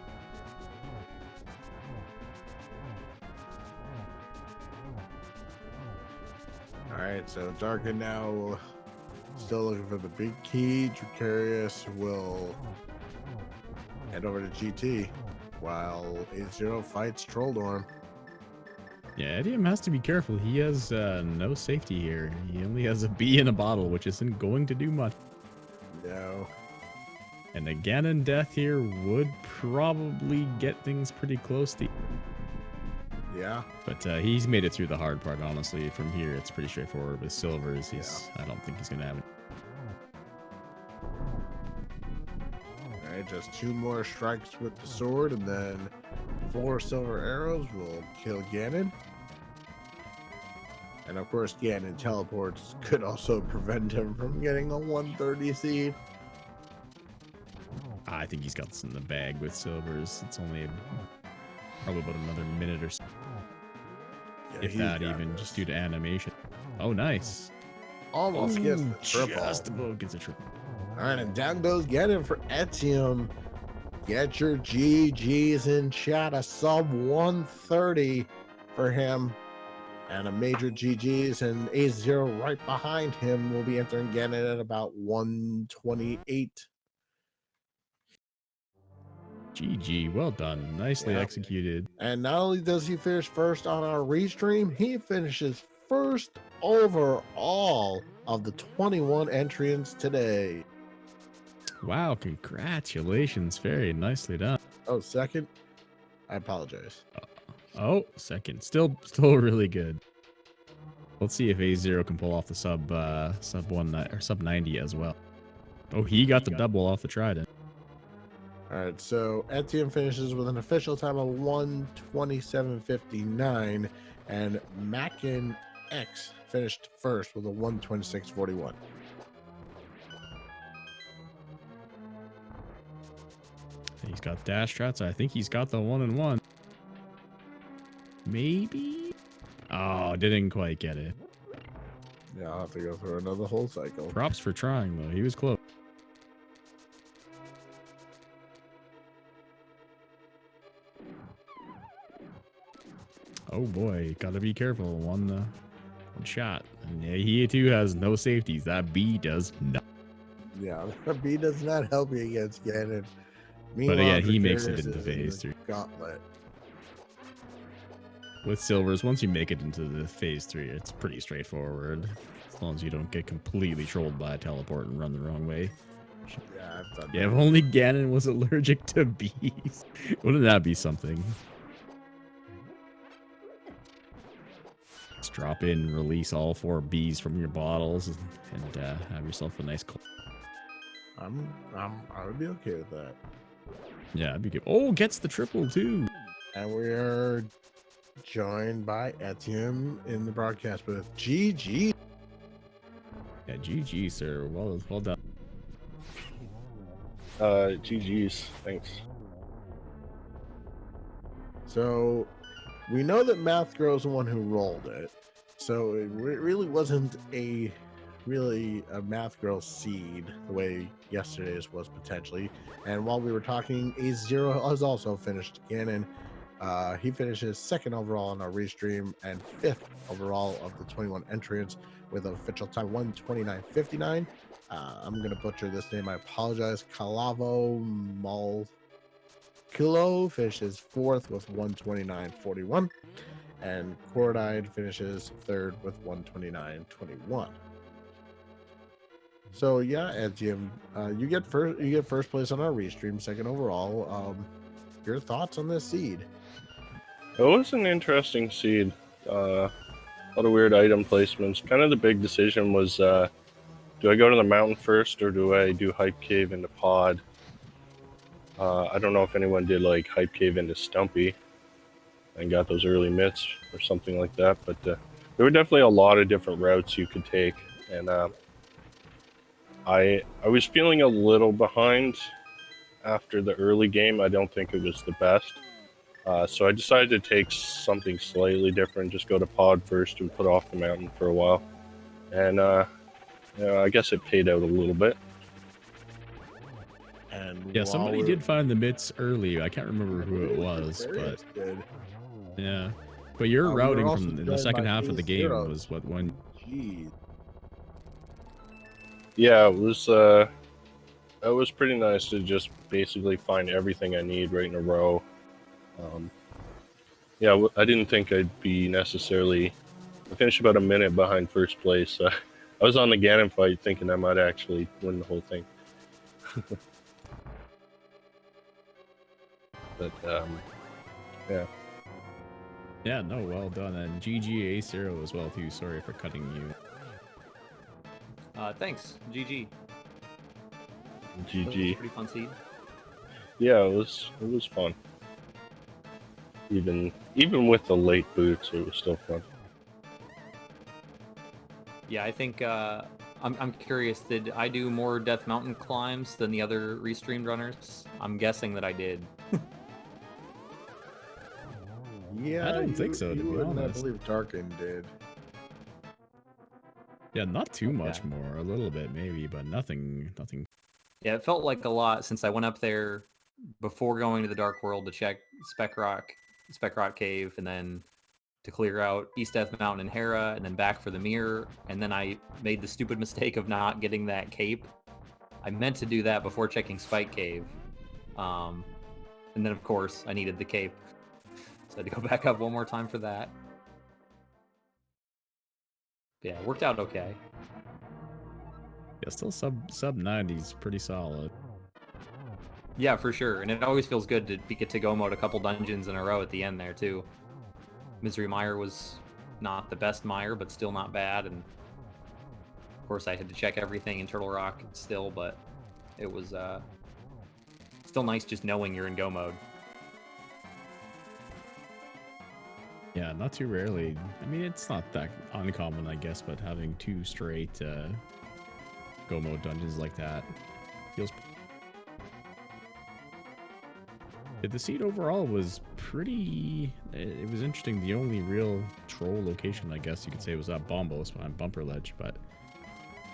Alright, so Darken now still looking for the big key. Dracarius will head over to GT while A0 fights Trolldorn. Yeah, Edium has to be careful. He has no safety here. He only has a bee in a bottle, which isn't going to do much. No. And a Ganon death here would probably get things pretty close to... Yeah. But he's made it through the hard part, honestly. From here, it's pretty straightforward. With silvers, I don't think he's going to have it. Alright, just 2 more strikes with the sword, and then 4 silver arrows will kill Ganon. And of course, Ganon teleports could also prevent him from getting a 130 seed. I think he's got this in the bag with silvers. It's only probably about another minute or so. Yeah, If he's that got even, this. just due to animation. Oh, nice. Almost gets the Ooh, triple. just about gets a triple. All right, and down goes Ganon for Etium. Get your GGs in chat. A sub 130 for him. And a major GGs, and A0 right behind him will be entering Ganon at about 128. GG, well done. Nicely Yeah. executed. And not only does he finish first on our restream, he finishes first overall of the 21 entrants today. Wow, congratulations. Very nicely done. Oh, second? I apologize. Oh, second. Still really good. Let's see if A0 can pull off the sub 1 or sub 90 as well. Oh, he got the double off the trident. All right, so Etienne finishes with an official time of 127.59, and Mackin X finished first with a 126.41. He's got dash strats. I think he's got the 1-1. Maybe? Oh, didn't quite get it. Yeah, I'll have to go through another whole cycle. Props for trying, though. He was close. Oh boy, gotta be careful. One shot. And yeah, he too has no safeties. That B does not. Yeah, B does not help you against Ganon. But again, he Dracarius makes it into is in phase the 3. Gauntlet. With silvers, once you make it into the phase 3, it's pretty straightforward. As long as you don't get completely trolled by a teleport and run the wrong way. Yeah, I've done Yeah, that. if only Ganon was allergic to bees. Wouldn't that be something? Just drop in, release all 4 bees from your bottles, and have yourself a nice. I would be okay with that. Yeah, that'd be good. Oh, gets the triple too. And we are joined by Etienne in the broadcast booth. GG. Yeah, GG, sir. Well done. GG's. Thanks. So we know that Math Girl's the one who rolled it. So it really wasn't a Math Girl seed the way yesterday's was potentially. And while we were talking, A0 has also finished Ganon. He finishes second overall on our restream and 5th overall of the 21 entrants with an official time 129.59. I'm gonna butcher this name. I apologize. Calavo Malkilo finishes 4th with 129.41, and Cordide finishes 3rd with 129.21. So yeah, Etienne, you get first place on our restream, second overall. Your thoughts on this seed? It was an interesting seed. A lot of weird item placements. Kind of the big decision was, do I go to the mountain first or do I do Hype Cave into Pod? I don't know if anyone did like Hype Cave into Stumpy and got those early mitts or something like that, but there were definitely a lot of different routes you could take, and I was feeling a little behind after the early game. I don't think it was the best. So I decided to take something slightly different, just go to Pod first and put off the mountain for a while. And I guess it paid out a little bit. And Yeah, somebody did find the mitts early. I can't remember who it was, but yeah. But your routing from in the second half of the game was what one? Jeez. Yeah, it was pretty nice to just basically find everything I need right in a row. Yeah, I didn't think I'd be necessarily. I finished about a minute behind first place. I was on the Ganon fight thinking I might actually win the whole thing. But yeah. Yeah, no, well done. And GG A0 as well too. Sorry for cutting you. Thanks. GG. GG. Pretty fun seed. Yeah, it was fun. Even with the late boots, it was still fun. Yeah, I think I'm curious. Did I do more Death Mountain climbs than the other restreamed runners? I'm guessing that I did. Yeah, I don't think so, to be and I honest. believe Darkin did. Yeah, not too much Okay. more. A little bit maybe, but nothing. Yeah, it felt like a lot since I went up there before going to the Dark World to check Spec Rock Cave, and then to clear out East Death Mountain and Hera, and then back for the mirror. And then I made the stupid mistake of not getting that cape. I meant to do that before checking Spike Cave. And then, of course, I needed the cape. So I had to go back up one more time for that. Yeah, it worked out okay. Yeah, still sub 90s, pretty solid. Yeah, for sure. And it always feels good to get to go mode a couple dungeons in a row at the end there, too. Misery Mire was not the best mire, but still not bad. And of course, I had to check everything in Turtle Rock still, but it was still nice just knowing you're in go mode. Yeah, not too rarely. I mean, it's not that uncommon, I guess, but having 2 straight go mode dungeons like that feels. The seed overall was pretty. It was interesting. The only real troll location, I guess you could say, was that Bombos behind Bumper Ledge, but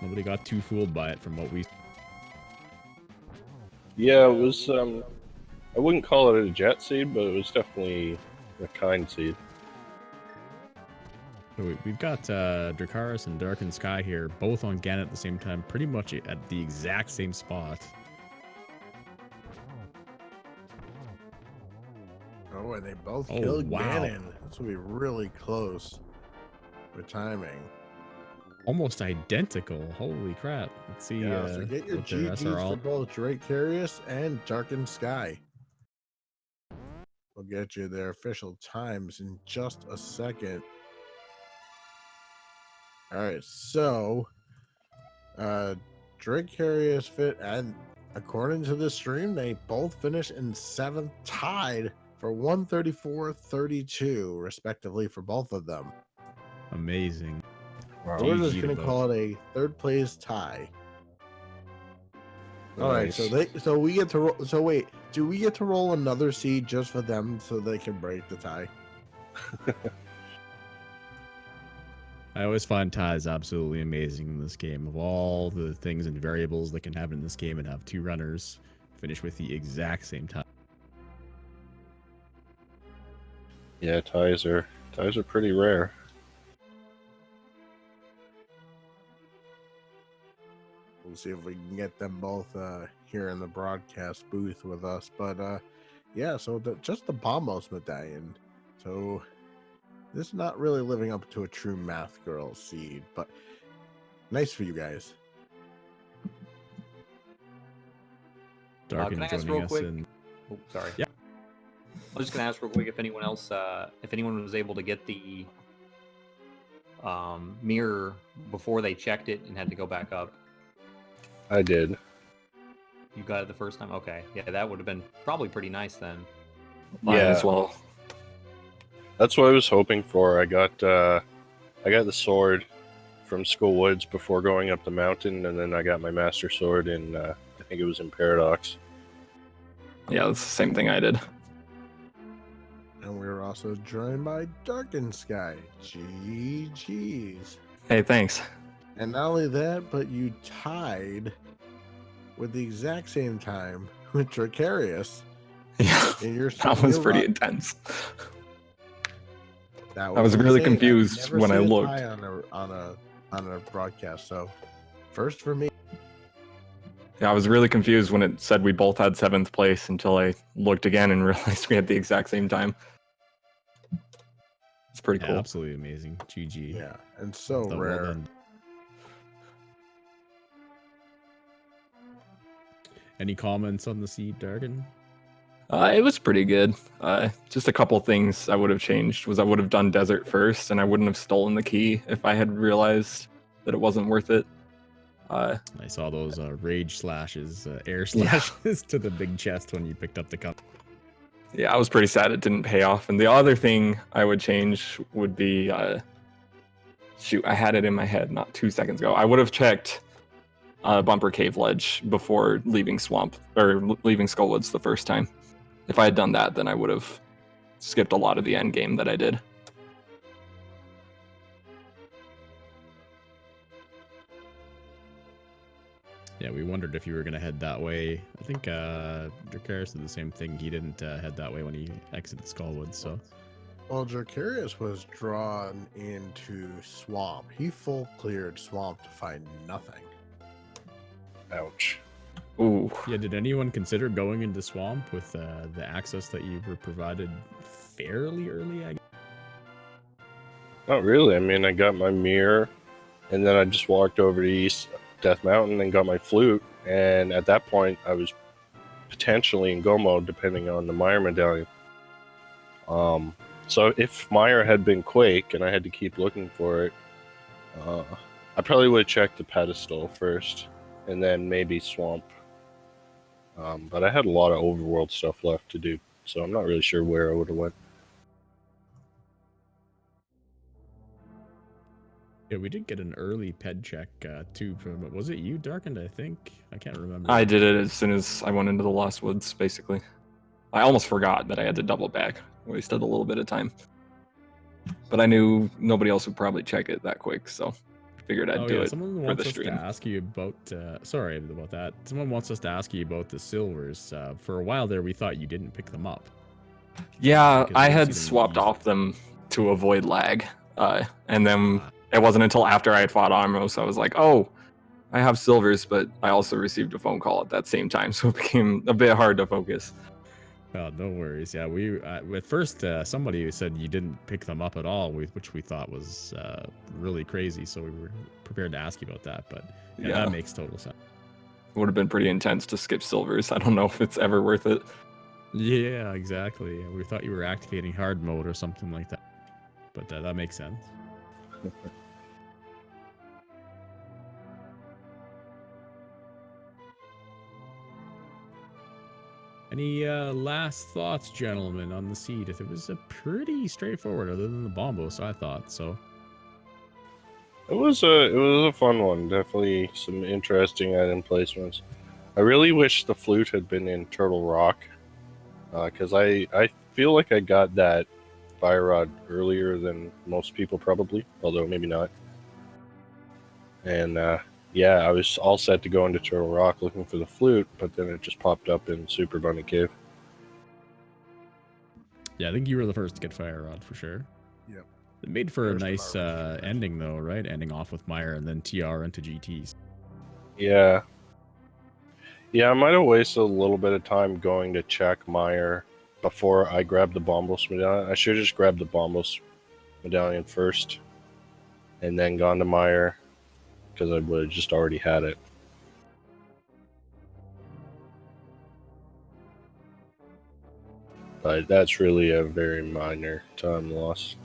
nobody got too fooled by it from what we. Yeah, it was. I wouldn't call it a jet seed, but it was definitely a kind seed. So we've got Dracarys and Darkened Sky here, both on Gan at the same time, pretty much at the exact same spot. Oh, and they both killed wow. Ganon. This will be really close for timing. Almost identical. Holy crap. Let's see. Yeah, so get your what their GGs for both Drake Curious and Darkened Sky. We'll get you their official times in just a second. All right, so Drake Curious fit, and according to the stream, they both finished in 7th, tied for 134-32, respectively, for both of them. Amazing. Wow. So we're just GG gonna to call it a 3rd place tie. All right, so Nice. we get to roll. So wait, do we get to roll another seed just for them so they can break the tie? I always find ties absolutely amazing in this game. Of all the things and variables that can happen in this game, and have 2 runners finish with the exact same time. Yeah, ties are pretty rare. We'll see if we can get them both here in the broadcast booth with us. But yeah, so just the Bombos medallion. So this is not really living up to a true math girl seed, but nice for you guys. Darken Can I ask joining real us quick? in. Oh, sorry. Yeah. I was just gonna ask real quick if anyone else, if anyone was able to get the mirror before they checked it and had to go back up. I did. You got it the first time? Okay. Yeah, that would have been probably pretty nice then. Mine Yeah. as well. That's what I was hoping for. I got the sword from Skull Woods before going up the mountain, and then I got my Master Sword in I think it was in Paradox. Yeah, that's the same thing I did. And we were also joined by Darkened Sky. GG's. Hey, thanks. And not only that, but you tied with the exact same time with Dracarius. Yeah, In your that was your pretty run. intense. That I was really insane. I've confused never when I seen a looked. tie on a broadcast. So first for me. Yeah, I was really confused when it said we both had 7th place until I looked again and realized we had the exact same time. It's pretty Yeah, cool. absolutely amazing. GG. Yeah, and so Well rare. done. Any comments on the seed, Darken? It was pretty good. Just a couple things I would have changed was I would have done desert first, and I wouldn't have stolen the key if I had realized that it wasn't worth it. I saw those rage slashes, air slashes to the big chest when you picked up the cup. Yeah, I was pretty sad it didn't pay off. And the other thing I would change would be Shoot, I had it in my head not 2 seconds ago. I would have checked Bumper Cave Ledge before leaving Swamp or leaving Skullwoods the first time. If I had done that, then I would have skipped a lot of the end game that I did. Yeah, we wondered if you were going to head that way. I think Dracarys did the same thing. He didn't head that way when he exited Skullwood, so... Well, Dracarys was drawn into Swamp. He full cleared Swamp to find nothing. Ouch. Ooh. Yeah, did anyone consider going into Swamp with the access that you were provided fairly early, I guess? Not really. I mean, I got my mirror, and then I just walked over to East Death Mountain and got my flute, and at that point, I was potentially in go mode, depending on the Meyer medallion. So if Meyer had been Quake and I had to keep looking for it, I probably would have checked the pedestal first, and then maybe Swamp. But I had a lot of overworld stuff left to do, so I'm not really sure where I would have went. Yeah, we did get an early ped check too from, was it you, Darkened, I think? I can't remember. I did it as soon as I went into the Lost Woods, basically. I almost forgot that I had to double back. Wasted a little bit of time. But I knew nobody else would probably check it that quick, so I figured I'd do it Someone for wants the us to stream. ask you about, sorry about that. Someone wants us to ask you about the silvers. For a while there, we thought you didn't pick them up. Yeah, Because I we had see them swapped used. off them to avoid lag. And then it wasn't until after I had fought Armos I was like, oh, I have silvers, but I also received a phone call at that same time, so it became a bit hard to focus. Oh, no worries. Yeah, we at first somebody said you didn't pick them up at all, which we thought was really crazy. So we were prepared to ask you about that. But yeah, that makes total sense. It would have been pretty intense to skip silvers. I don't know if it's ever worth it. Yeah, exactly. We thought you were activating hard mode or something like that. But that makes sense. Any last thoughts, gentlemen, on the seed? It was a pretty straightforward, other than the bombos, I thought. So It was a fun one. Definitely some interesting item placements. I really wish the flute had been in Turtle Rock, because I feel like I got that fire rod earlier than most people probably, although maybe not. And yeah, I was all set to go into Turtle Rock looking for the flute, but then it just popped up in Super Bunny Cave. yeah, I think you were the first to get fire rod for sure. Yep. It made for a First of nice our first. ending, though, right? Ending off with Meyer and then TR into GTs. Yeah. Yeah, I might have wasted a little bit of time going to check Meyer before I grabbed the Bombos medallion. I should have just grabbed the Bombos medallion first and then gone to Meyer, because I would have just already had it. But that's really a very minor time loss.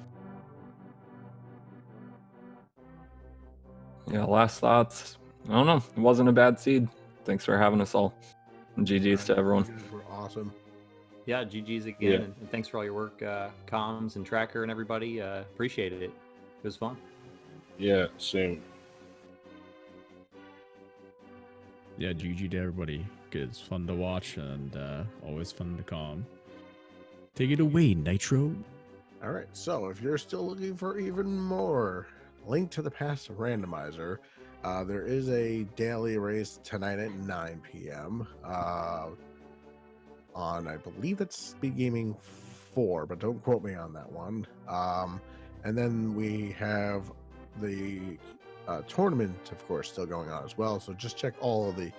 Yeah, last thoughts. I don't know. It wasn't a bad seed. Thanks for having us all. And GG's to everyone. You guys were awesome. Yeah, GG's again, Yeah. and thanks for all your work, comms and Tracker and everybody. Appreciated it. It was fun. Yeah, same. Yeah, GG to everybody. It's fun to watch and always fun to calm. Take it away, Nitro. All right, so if you're still looking for even more Link to the Past Randomizer, there is a daily race tonight at 9 p.m. On, I believe it's Speed Gaming 4, but don't quote me on that one. And then we have the tournament, of course, still going on as well. So just check all of the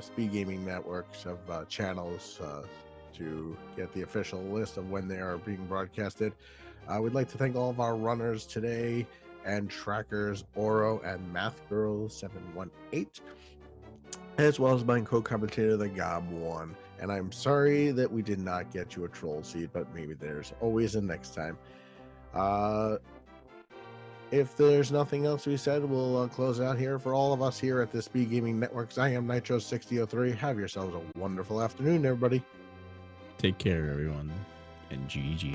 Speed Gaming networks of channels to get the official list of when they are being broadcasted. We'd like to thank all of our runners today and trackers Oro and MathGirl718, as well as my co-commentator, the Gob1. And I'm sorry that we did not get you a troll seed, but maybe there's always a next time. If there's nothing else we said, we'll close out here. For all of us here at the Speed Gaming Networks, I am Nitro6003. Have yourselves a wonderful afternoon, everybody. Take care, everyone, and GG.